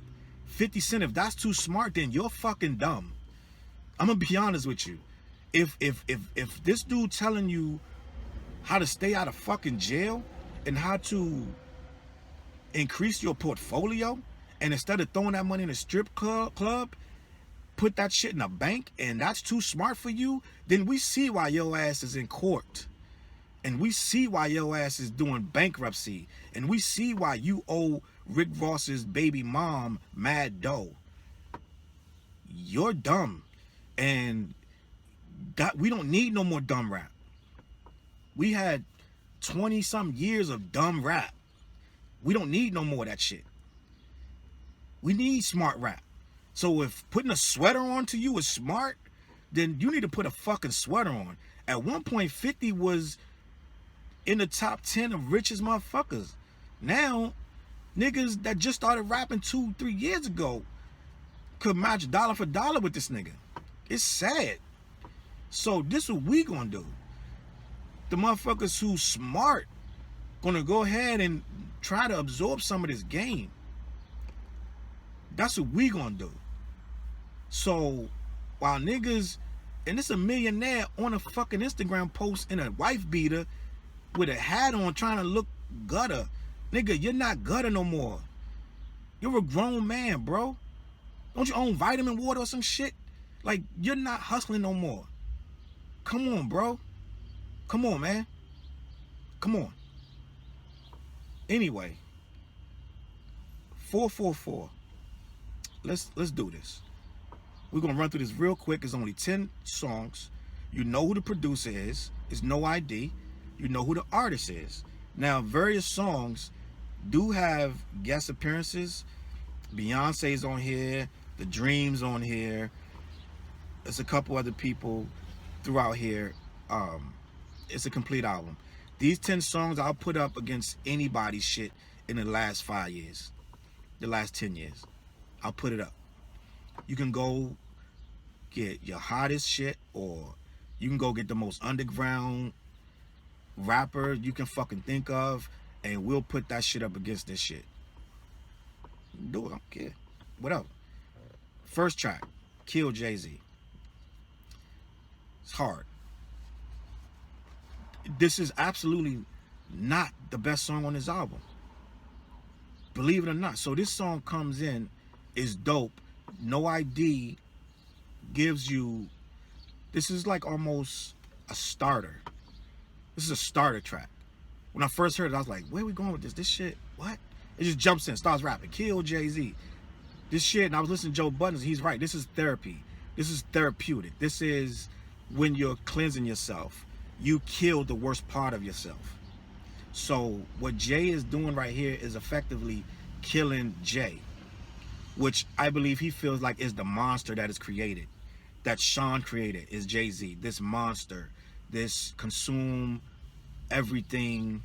50 Cent, if that's too smart, then you're fucking dumb. I'm gonna be honest with you. If this dude telling you how to stay out of fucking jail and how to increase your portfolio, and instead of throwing that money in a strip club, put that shit in a bank, and that's too smart for you, then we see why your ass is in court. And we see why your ass is doing bankruptcy. And we see why you owe Rick Ross's baby mom mad dough. You're dumb. And we don't need no more dumb rap. We had 20-something years of dumb rap. We don't need no more of that shit. We need smart rap. So if putting a sweater on to you is smart, then you need to put a fucking sweater on. At one point, 50 was in the top 10 of richest motherfuckers. Now, niggas that just started rapping 2-3 years ago could match dollar for dollar with this nigga. It's sad. So this what we gonna do. The motherfuckers who smart gonna go ahead and try to absorb some of this game. That's what we gonna do. So while niggas, and it's a millionaire on a fucking Instagram post in a wife beater with a hat on trying to look gutter. Nigga, you're not gutter no more. You're a grown man, bro. Don't you own vitamin water or some shit? Like, you're not hustling no more. Come on, bro. Come on, man. Come on. Anyway, 444. Let's do this. We're gonna run through this real quick. It's only 10 songs. You know who the producer is. It's No I.D. You know who the artist is. Now, various songs do have guest appearances. Beyonce's on here. The Dream's on here. There's a couple other people throughout here. It's a complete album. These 10 songs I'll put up against anybody's shit in the last 5 years. The last 10 years. I'll put it up. You can go get your hottest shit, or you can go get the most underground rapper you can fucking think of, and we'll put that shit up against this shit. Do it, I don't care. Whatever. First track, Kill Jay-Z. It's hard. This is absolutely not the best song on this album. Believe it or not. So this song comes in, is dope. No I.D. gives you, this is like almost a starter. This is a starter track. When I first heard it, I was like, where are we going with this? This shit, what? It just jumps in, starts rapping, Kill Jay-Z. This shit, and I was listening to Joe Budden, he's right. This is therapy. This is therapeutic. This is when you're cleansing yourself. You kill the worst part of yourself. So what Jay is doing right here is effectively killing Jay, which I believe he feels like is the monster that is created, that Sean created, is Jay-Z. This monster, this consume everything,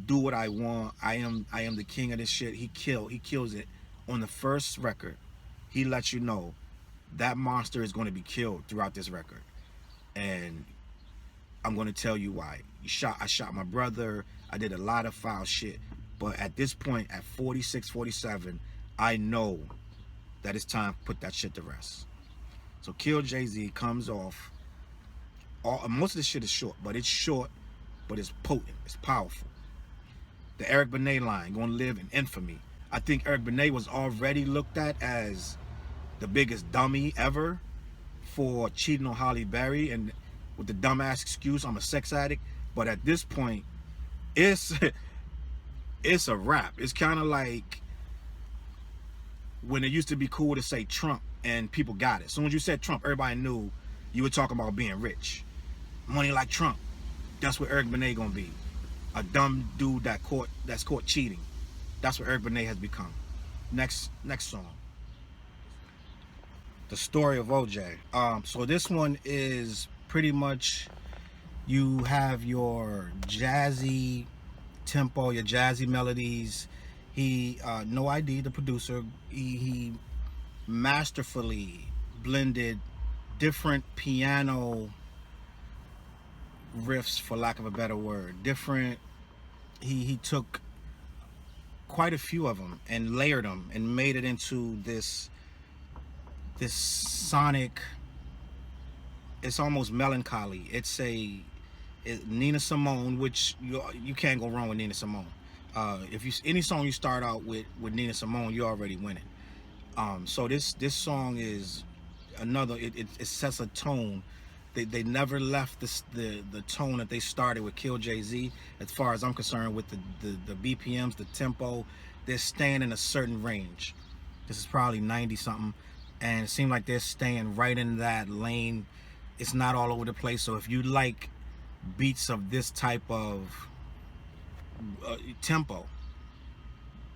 do what I want. I am the king of this shit. He kills it on the first record. He lets you know that monster is going to be killed throughout this record, and I'm going to tell you why. I shot my brother. I did a lot of foul shit. But at this point, at 46, 47, I know that it's time to put that shit to rest. So Kill Jay-Z comes off. Most of this shit is short, but it's short, but it's potent. It's powerful. The Eric Benet line, gonna live in infamy. I think Eric Benet was already looked at as the biggest dummy ever for cheating on Halle Berry, and with the dumbass excuse, I'm a sex addict. But at this point, it's a wrap. It's kind of like when it used to be cool to say Trump and people got it. As soon as you said Trump, everybody knew you were talking about being rich. Money like Trump. That's what Eric Benet gonna be. A dumb dude that's caught cheating. That's what Eric Benet has become. Next song. The Story of OJ. So this one is pretty much, you have your jazzy tempo, your jazzy melodies. He, No I.D, the producer, he masterfully blended different piano riffs, for lack of a better word. Different. He took quite a few of them and layered them and made it into this sonic. It's almost melancholy. Nina Simone, which you can't go wrong with Nina Simone. If you any song you start out with Nina Simone, you're already winning. So this song is another. It sets a tone. They never left the tone that they started with Kill Jay-Z. As far as I'm concerned, with the BPMs, the tempo, they're staying in a certain range. This is probably 90 something, and it seems like they're staying right in that lane. It's not all over the place. So if you like beats of this type of tempo,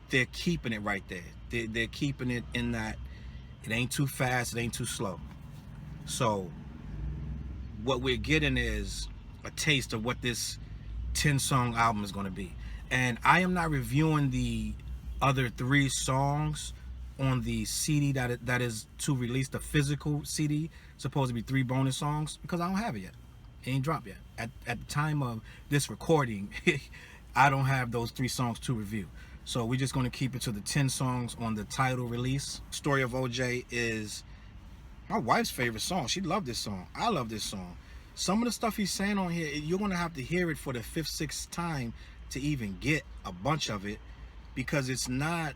they're keeping it right there. They're keeping it in that. It ain't too fast, it ain't too slow. So what we're getting is a taste of what this 10-song album is going to be. And I am not reviewing the other 3 songs on the CD that is to release, the physical CD, supposed to be 3 bonus songs, because I don't have it yet. It ain't dropped yet. At the time of this recording, I don't have those 3 songs to review. So we're just going to keep it to the 10 songs on the title release. Story of OJ is my wife's favorite song. She loved this song. I love this song. Some of the stuff he's saying on here, you're going to have to hear it for the 5th, 6th time to even get a bunch of it, because it's not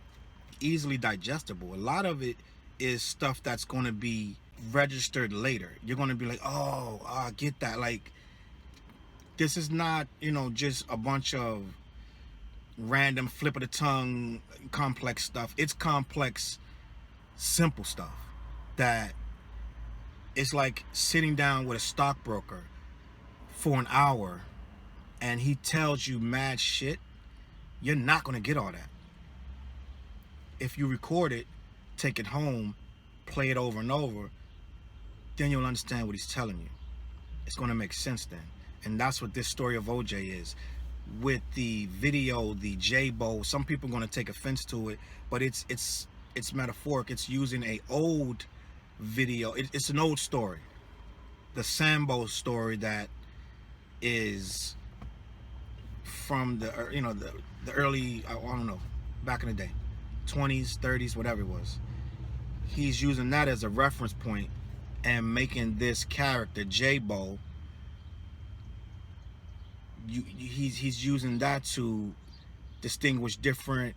easily digestible. A lot of it is stuff that's going to be registered later. You're going to be like, oh, I get that. Like, this is not, just a bunch of random flip of the tongue complex stuff. It's complex, simple stuff that it's like sitting down with a stockbroker for an hour and he tells you mad shit. You're not going to get all that. If you record it, take it home, play it over and over, then you'll understand what he's telling you. It's going to make sense then. And that's what this story of OJ is. With the video, the J-Bo, some people are going to take offense to it, but it's metaphoric. It's using a old video. It's an old story. The Sambo story that is from the early, I don't know, back in the day, 20s, 30s, whatever it was. He's using that as a reference point and making this character, J-Bo, he's using that to distinguish different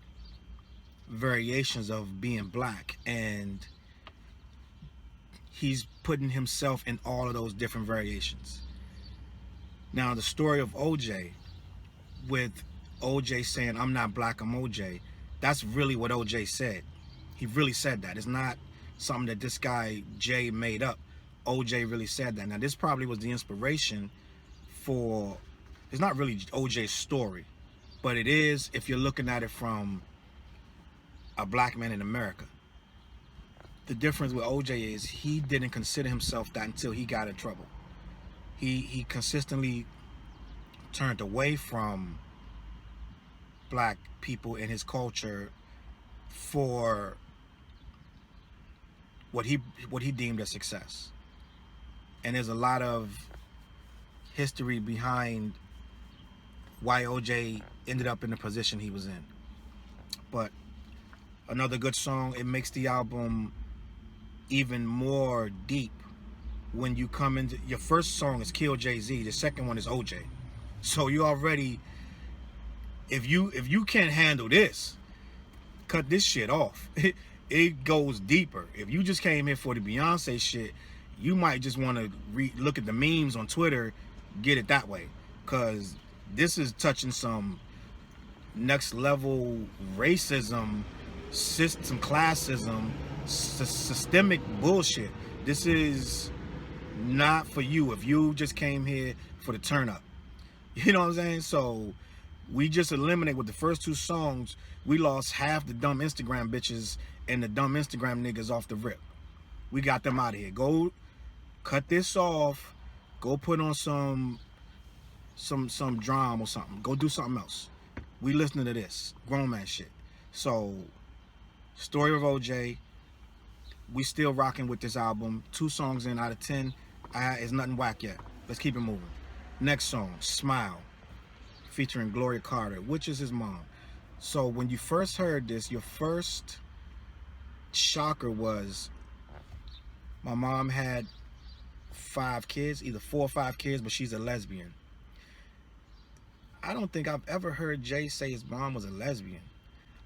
variations of being black, and he's putting himself in all of those different variations. Now, the story of OJ, with OJ saying, I'm not black, I'm OJ, that's really what OJ said. He really said that. It's not something that this guy Jay made up. OJ really said that. Now, this probably was the inspiration for, it's not really OJ's story, but it is if you're looking at it from a black man in America. The difference with OJ is he didn't consider himself that until he got in trouble. He consistently turned away from black people in his culture for what he deemed as success. And there's a lot of history behind why OJ ended up in the position he was in. But another good song. It makes the album even more deep when you come into your first song is Kill Jay-Z, the second one is OJ. So you already, if you can't handle this, cut this shit off. It goes deeper. If you just came here for the Beyonce shit, you might just want to look at the memes on Twitter, get it that way, because this is touching some next level racism, system classism, systemic bullshit. This is not for you if you just came here for the turn up. You know what I'm saying? So we just eliminate with the first 2 songs, we lost half the dumb Instagram bitches and the dumb Instagram niggas off the rip. We got them out of here. Go cut this off. Go put on some drama or something. Go do something else. we listening to this grown man shit. So, Story of OJ, we still rocking with this album. 2 songs in out of 10, it's nothing whack yet. Let's keep it moving. Next song, Smile, featuring Gloria Carter, which is his mom. So when you first heard this, your first shocker was my mom had 5 kids, either 4 or 5 kids, but she's a lesbian. I don't think I've ever heard Jay say his mom was a lesbian.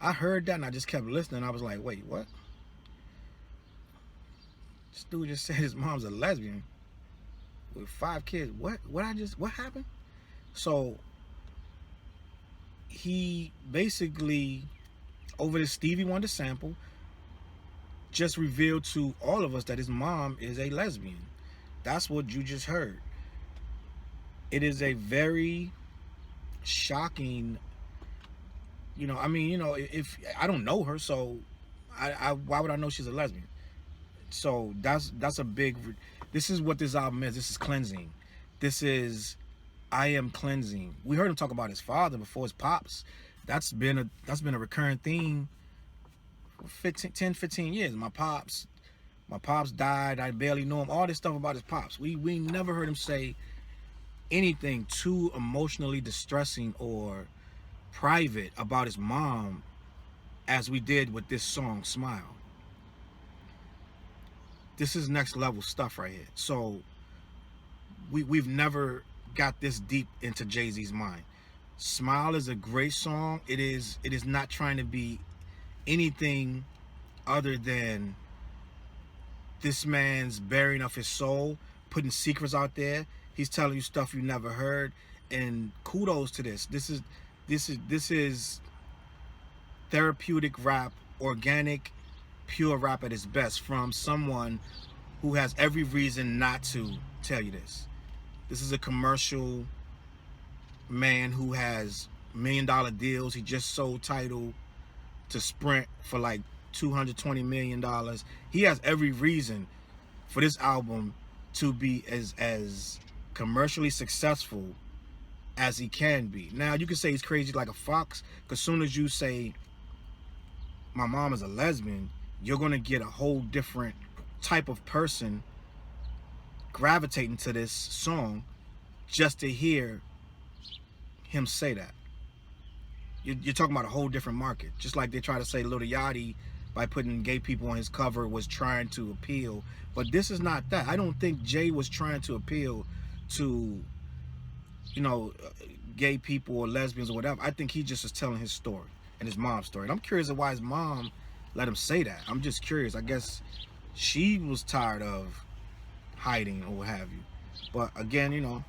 I heard that and I just kept listening. I was like, wait, what? This dude just said his mom's a lesbian with 5 kids. What happened? So he basically, over this Stevie Wonder sample, just revealed to all of us that his mom is a lesbian. That's what you just heard. It is a very shocking, if I don't know her, so why would I know she's a lesbian? So that's a big, this is what this album is. This is cleansing. This is, I am cleansing. We heard him talk about his father before, his pops. That's been a recurring theme for 10, 15 years. My pops died. I barely know him. All this stuff about his pops. We never heard him say anything too emotionally distressing or private about his mom as we did with this song, Smile. This is next level stuff right here. So we've never got this deep into Jay-Z's mind. Smile is a great song. It is not trying to be anything other than this man's burying of his soul, putting secrets out there. He's telling you stuff you never heard, and kudos to this. This is therapeutic rap, organic, pure rap at its best, from someone who has every reason not to tell you this. This is a commercial man who has $1 million deals. He just sold Tidal to Sprint for like $220 million. He has every reason for this album to be as commercially successful as he can be. Now, you can say he's crazy like a fox, because as soon as you say my mom is a lesbian, you're going to get a whole different type of person gravitating to this song just to hear him say that. You're talking about a whole different market. Just like they try to say Lil Yachty, by putting gay people on his cover, was trying to appeal. But this is not that. I don't think Jay was trying to appeal to, gay people or lesbians or whatever. I think he just was telling his story and his mom's story. And I'm curious of why his mom let him say that. I'm just curious. I guess she was tired of hiding or what have you. But again,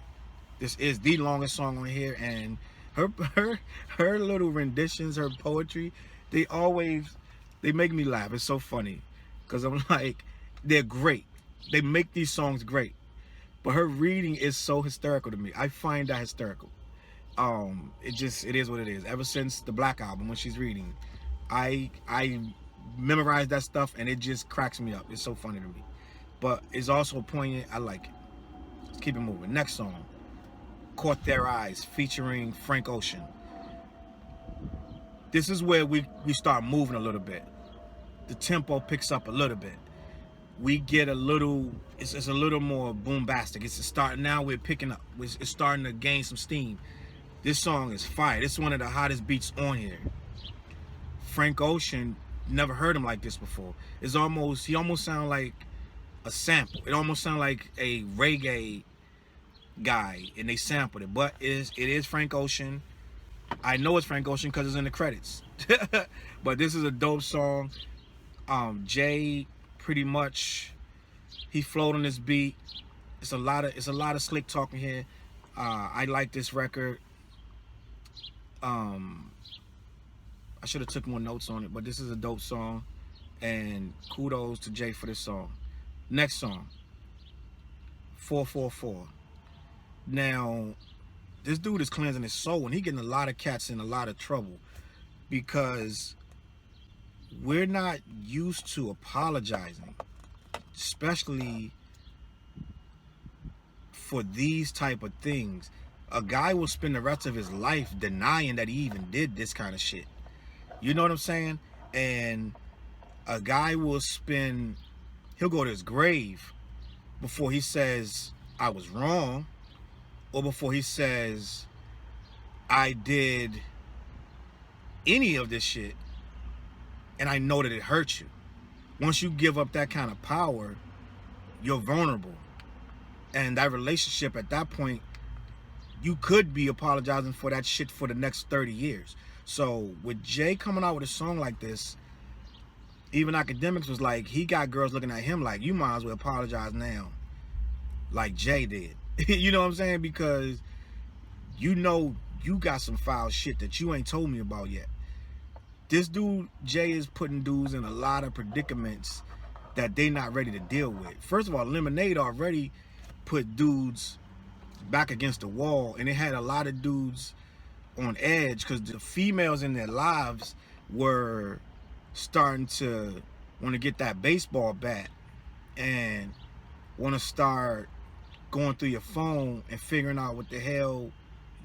this is the longest song on here, and her little renditions, her poetry, they make me laugh. It's so funny, because I'm like, they're great. They make these songs great, but her reading is so hysterical to me. I find that hysterical. It is what it is. Ever since the Black Album, when she's reading, I memorize that stuff, and it just cracks me up. It's so funny to me, but it's also poignant. I like it. Let's keep it moving. Next song, Caught Their Eyes, featuring Frank Ocean. This is where we start moving a little bit. The tempo picks up a little bit. We get a little, it's a little more bombastic. It's starting now, we're picking up. It's starting to gain some steam. This song is fire. This is one of the hottest beats on here. Frank Ocean, never heard him like this before. He almost sounds like a sample. It almost sounds like a reggae guy, and they sampled it. But it is Frank Ocean. I know it's Frank Ocean because it's in the credits. But this is a dope song. Jay pretty much, he flowed on this beat. It's a lot of slick talking here. I like this record. I should have took more notes on it, but this is a dope song, and kudos to Jay for this song. Next song, 444. Now, this dude is cleansing his soul, and he getting a lot of cats in a lot of trouble, because we're not used to apologizing, especially for these type of things. A guy will spend the rest of his life denying that he even did this kind of shit. You know what I'm saying? And a guy will he'll go to his grave before he says, I was wrong, or before he says, I did any of this shit, and I know that it hurt you. Once you give up that kind of power, you're vulnerable. And that relationship at that point, you could be apologizing for that shit for the next 30 years. So with Jay coming out with a song like this, even academics was like, he got girls looking at him like, you might as well apologize now, like Jay did. You know what I'm saying? Because you know you got some foul shit that you ain't told me about yet. This dude, Jay, is putting dudes in a lot of predicaments that they not ready to deal with. First of all, Lemonade already put dudes back against the wall, and it had a lot of dudes on edge because the females in their lives were starting to want to get that baseball bat and want to start going through your phone and figuring out what the hell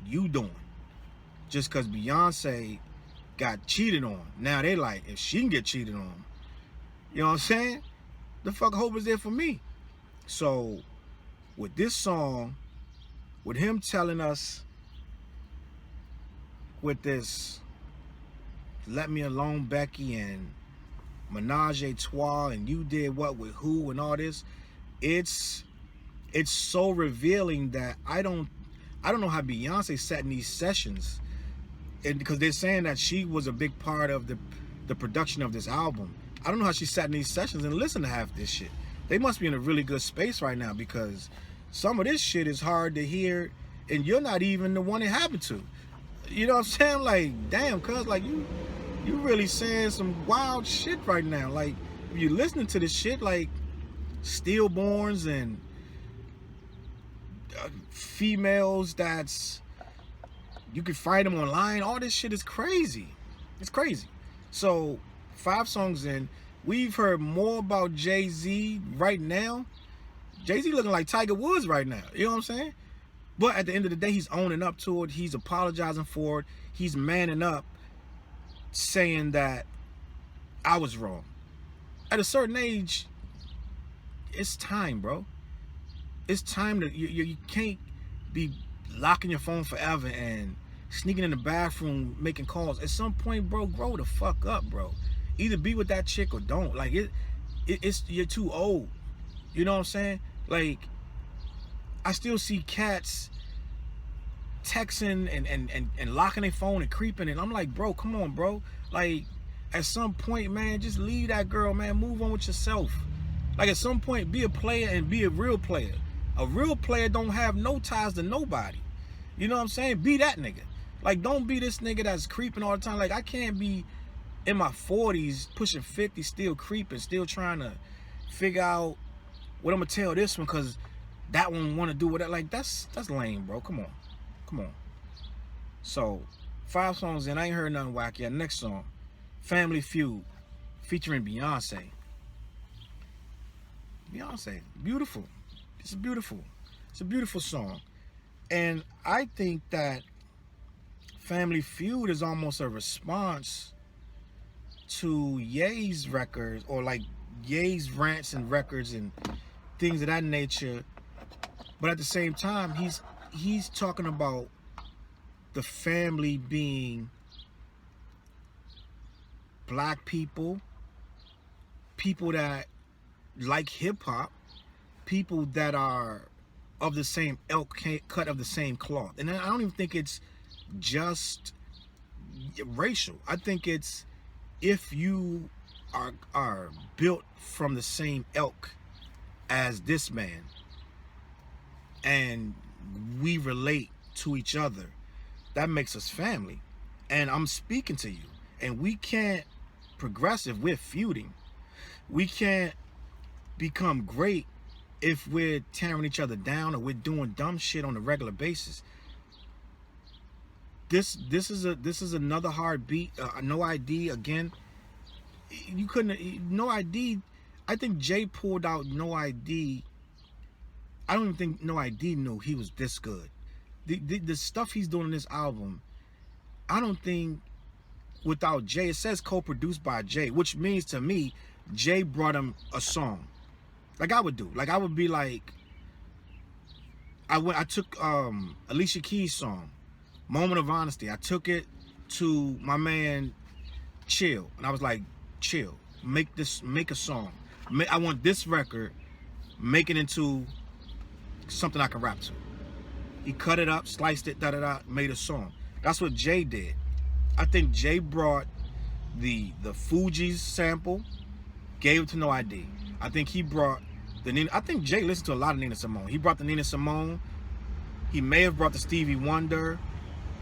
you doing just because Beyonce got cheated on. Now they like, if she can get cheated on, you know what I'm saying? The fuck hope is there for me? So with this song, with him telling us with this let me alone Becky and menage a trois and you did what with who and all this, it's so revealing that I don't know how Beyonce sat in these sessions, and because they're saying that she was a big part of the production of this album. I don't know how she sat in these sessions and listened to half this shit. They must be in a really good space right now, because some of this shit is hard to hear and you're not even the one it happened to. You know what I'm saying? Like, damn, cuz, like, you really saying some wild shit right now. Like, if you're listening to this shit, like stillborns and females that's, you can find them online, all this shit is crazy. It's crazy. So 5 songs in, we've heard more about Jay-Z right now. Jay-Z looking like Tiger Woods right now, you know what I'm saying? But at the end of the day, he's owning up to it. He's apologizing for it. He's manning up, saying that I was wrong. At a certain age, it's time, bro. It's time to, you can't be locking your phone forever and sneaking in the bathroom making calls. At some point, bro, grow the fuck up, bro. Either be with that chick or don't. Like, it's you're too old. You know what I'm saying? Like, I still see cats texting and locking their phone and creeping, and I'm like, bro, come on, bro. Like, at some point, man, just leave that girl, man. Move on with yourself. Like, at some point, be a player and be a real player. A real player don't have no ties to nobody. You know what I'm saying? Be that nigga. Like, don't be this nigga that's creeping all the time. Like, I can't be in my 40s, pushing 50, still creeping, still trying to figure out what I'm gonna tell this one, because that one want to do whatever. Like, that's lame, bro. Come on. Come on. So 5 songs in, I ain't heard nothing whack yet. Next song, Family Feud, featuring Beyonce. Beyonce, beautiful. It's a beautiful song. And I think that Family Feud is almost a response to Ye's records, or like Ye's rants and records and things of that nature. But at the same time, he's talking about the family being black people, people that like hip-hop, people that are of the same ilk, cut of the same cloth. And I don't even think it's just racial. I think it's, if you are built from the same ilk as this man and we relate to each other, that makes us family. And I'm speaking to you. And we can't progress if we're feuding. We can't become great if we're tearing each other down or we're doing dumb shit on a regular basis. This is another hard beat. No I.D. again. You couldn't. No I.D. I think Jay pulled out No I.D. I don't even think No I.D. knew he was this good. The stuff he's doing in this album, I don't think without Jay, it says co-produced by Jay, which means to me, Jay brought him a song. Like I would do. Like I would be like, I took Alicia Keys' song, Moment of Honesty. I took it to my man Chill, and I was like, Chill, make a song. I want this record, make it into something I can rap to. He cut it up, sliced it, made a song. That's what Jay did. I think Jay brought the Fugees sample, gave it to No I.D. I think he brought the Nina. I think Jay listened to a lot of Nina Simone. He brought the Nina Simone. He may have brought the Stevie Wonder.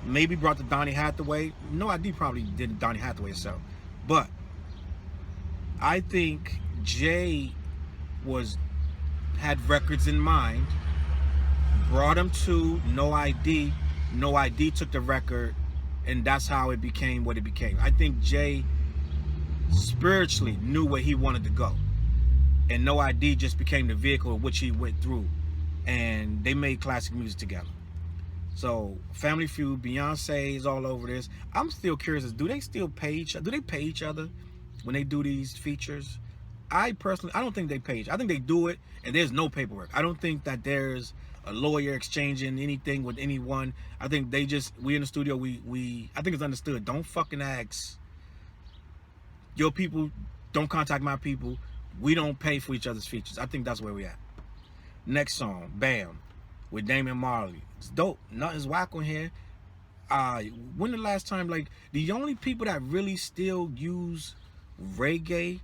Maybe brought the Donny Hathaway. No I.D. probably did Donny Hathaway himself. But I think Jay had records in mind, brought him to No I.D. No I.D. took the record, and that's how it became what it became. I think Jay spiritually knew where he wanted to go, and No I.D. just became the vehicle in which he went through, and they made classic music together. So Family Feud, Beyonce is all over this. I'm still curious, do they still pay each other? Do they pay each other when they do these features? I personally, I don't think they pay each other. I think they do it and there's no paperwork. I don't think that there's a lawyer exchanging anything with anyone. I think they just, we in the studio, I think it's understood. Don't fucking ask your people, don't contact my people. We don't pay for each other's features. I think that's where we at. Next song, Bam, with Damian Marley. It's dope. Nothing's whack on here. When the last time, like, the only people that really still use reggae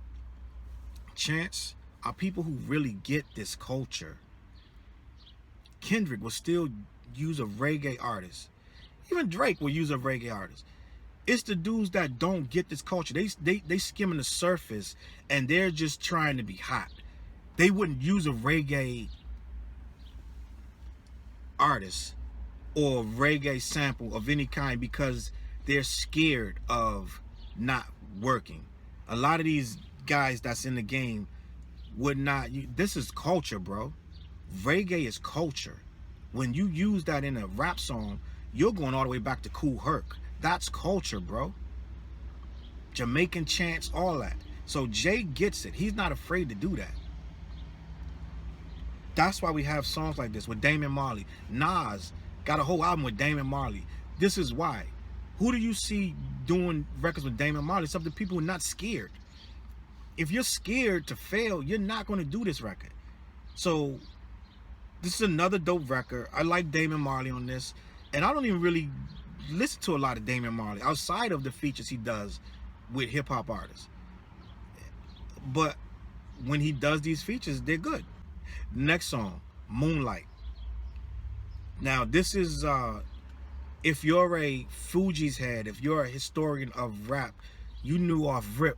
chants are people who really get this culture. Kendrick will still use a reggae artist. Even Drake will use a reggae artist. It's the dudes that don't get this culture. They skimming the surface and they're just trying to be hot. They wouldn't use a reggae artist or reggae sample of any kind because they're scared of not working. A lot of these guys that's in the game would not. This is culture, bro. Reggae is culture. When you use that in a rap song, you're going all the way back to Kool Herc. That's culture, bro. Jamaican chants, all that. So Jay gets it. He's not afraid to do that. That's why we have songs like this with Damian Marley. Nas got a whole album with Damian Marley. This is why. Who do you see doing records with Damian Marley? It's up to people who are not scared. If you're scared to fail, you're not going to do this record. So this is another dope record. I like Damian Marley on this. And I don't even really listen to a lot of Damian Marley outside of the features he does with hip-hop artists. But when he does these features, they're good. Next song, Moonlight. Now this is if you're a Fugees head, if you're a historian of rap, you knew off rip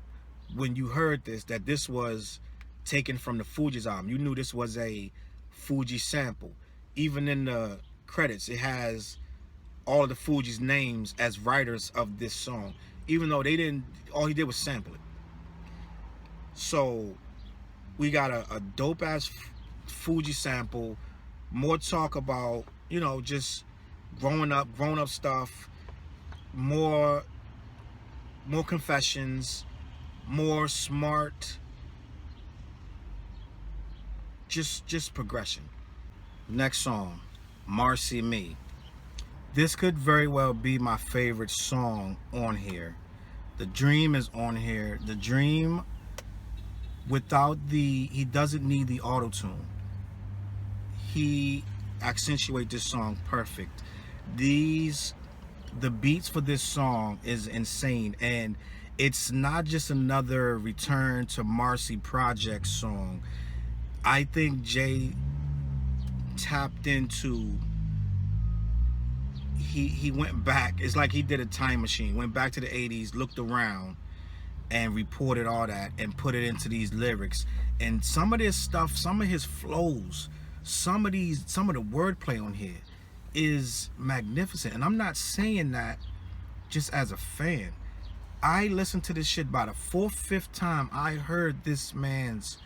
when you heard this that this was taken from the Fugees album. You knew this was a Fugees sample. Even in the credits, it has all of the Fugees names as writers of this song, even though they didn't, all he did was sample it. So we got a dope ass Fugees sample, more talk about, you know, just grown up stuff, more confessions, more smart, just progression. Next song, Marcy Me. This could very well be my favorite song on here. The Dream is on here. The Dream, without he doesn't need the auto-tune. He accentuates this song perfect. The beats for this song is insane, and it's not just another Return to Marcy Project song. I think Jay tapped into, he went back. It's like he did a time machine, went back to the 80s, looked around and reported all that and put it into these lyrics. And some of this stuff, some of his flows, some of the wordplay on here is magnificent. And I'm not saying that just as a fan. I listened to this shit about the 4th, 5th time I heard this man's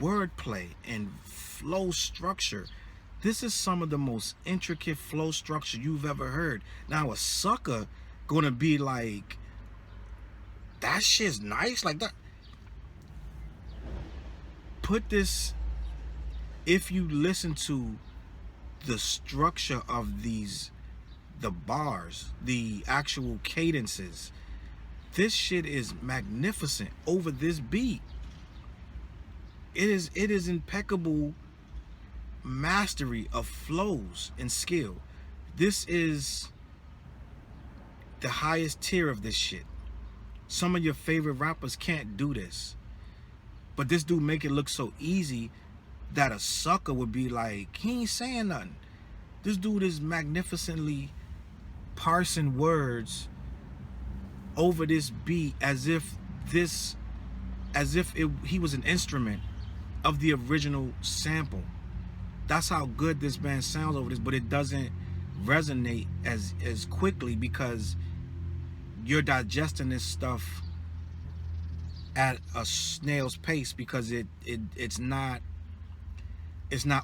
wordplay and flow structure. This is some of the most intricate flow structure you've ever heard. Now a sucker gonna be like, that shit's nice, like that. Put this, if you listen to the structure of these, the bars, the actual cadences, this shit is magnificent over this beat. It is impeccable mastery of flows and skill. This is the highest tier of this shit. Some of your favorite rappers can't do this, but this dude make it look so easy that a sucker would be like, he ain't saying nothing. This dude is magnificently parsing words over this beat as if he was an instrument of the original sample. That's how good this band sounds over this, but it doesn't resonate as quickly because you're digesting this stuff at a snail's pace, because it's not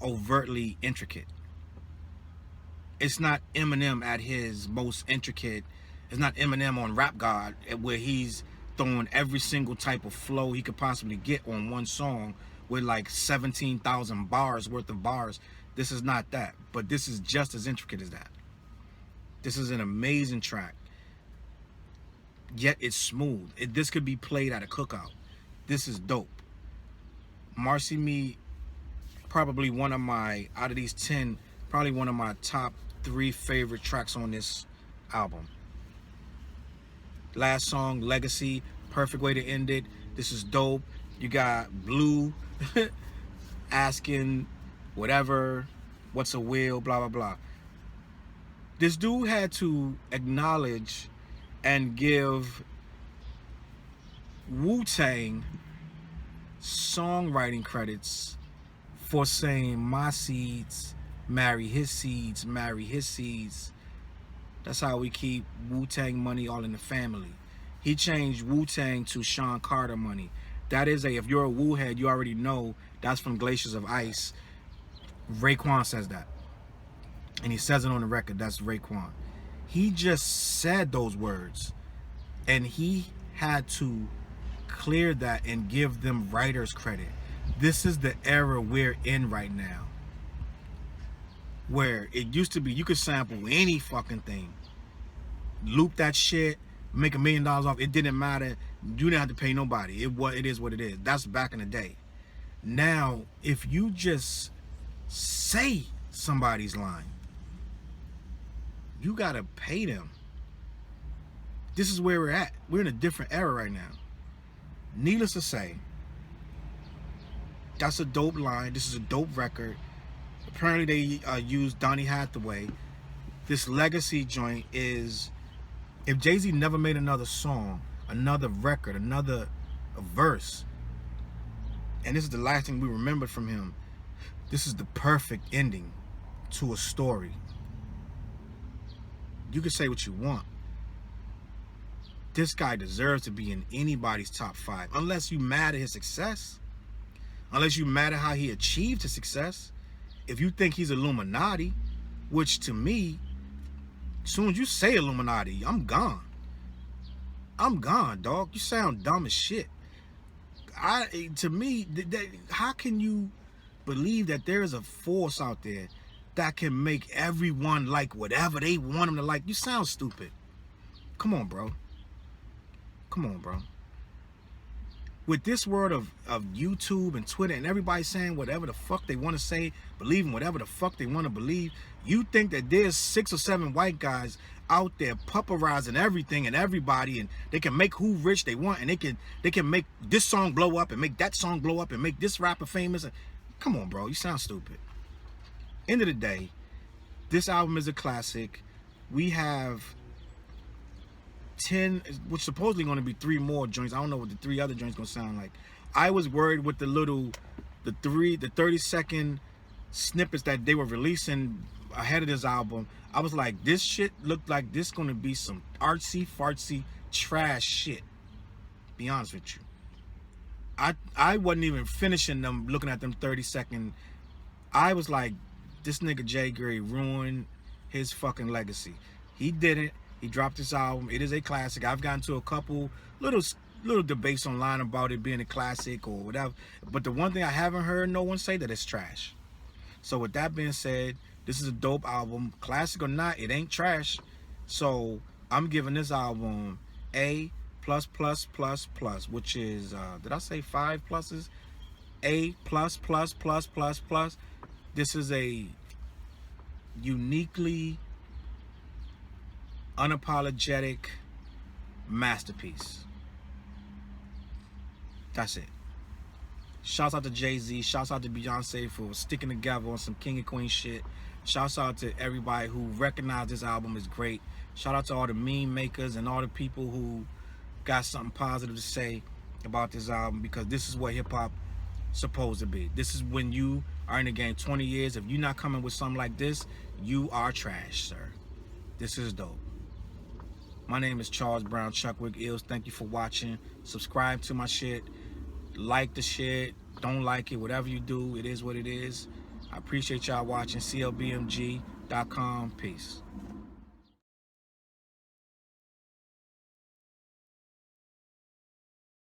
overtly intricate. It's not Eminem at his most intricate. It's not Eminem on Rap God, where he's throwing every single type of flow he could possibly get on one song with like 17,000 bars worth of bars. This is not that, but this is just as intricate as that. This is an amazing track, yet it's smooth. This could be played at a cookout. This is dope. Marcy Me, probably one of my, out of these 10, probably one of my top 3 favorite tracks on this album. Last song, Legacy, perfect way to end it. This is dope. You got Blue asking whatever, what's a will, blah, blah, blah. This dude had to acknowledge and give Wu-Tang songwriting credits for saying my seeds marry his seeds, marry his seeds. That's how we keep Wu-Tang money all in the family. He changed Wu-Tang to Sean Carter money. That is if you're a Wu head, you already know that's from Glaciers of Ice. Raekwon says that. And he says it on the record, that's Raekwon. He just said those words, and he had to clear that and give them writers credit. This is the era we're in right now, where it used to be you could sample any fucking thing, loop that shit, make $1 million off. It didn't matter. You didn't have to pay nobody. It is what it is. That's back in the day. Now, if you just say somebody's line, you gotta pay them. This is where we're at. We're in a different era right now. Needless to say, that's a dope line. This is a dope record. Apparently they used Donny Hathaway. This Legacy joint is, if Jay-Z never made another song, another record, another verse, and this is the last thing we remembered from him, this is the perfect ending to a story. You can say what you want. This guy deserves to be in anybody's top 5, unless you mad at his success, unless you mad at how he achieved his success. If you think he's Illuminati, which to me, as soon as you say Illuminati, I'm gone. I'm gone, dog. You sound dumb as shit. To me, how can you believe that there is a force out there that can make everyone like whatever they want them to like? You sound stupid. Come on, bro. Come on, bro. With this world of YouTube and Twitter and everybody saying whatever the fuck they want to say, believing whatever the fuck they want to believe, you think that there's 6 or 7 white guys out there pupperizing everything and everybody, and they can make who rich they want, and they can make this song blow up and make that song blow up and make this rapper famous. Come on, bro. You sound stupid. End of the day, this album is a classic. We have 10, which supposedly going to be 3 more joints. I don't know what the 3 other joints going to sound like. I was worried with the 30-second snippets that they were releasing ahead of this album. I was like, this shit looked like this going to be some artsy fartsy trash shit. Be honest with you. I wasn't even finishing them, looking at them 30-second. I was like, this nigga Jay Gray ruined his fucking legacy. He didn't. He dropped this album. It is a classic. I've gotten to a couple little debates online about it being a classic or whatever. But the one thing I haven't heard no one say that it's trash. So with that being said, this is a dope album. Classic or not, it ain't trash. So I'm giving this album A++++, which is did I say 5 pluses? A++++++. This is a uniquely unapologetic masterpiece. That's it. Shouts out to Jay-Z. Shouts out to Beyonce for sticking together on some king and queen shit. Shouts out to everybody who recognized this album is great. Shout out to all the meme makers and all the people who got something positive to say about this album, because this is what hip-hop supposed to be. This is when you are in the game 20 years. If you're not coming with something like this, you are trash, sir. This is dope. My name is Charles Brown, Chuckwick Ills. Thank you for watching. Subscribe to my shit. Like the shit. Don't like it. Whatever you do, it is what it is. I appreciate y'all watching. CLBMG.com. Peace.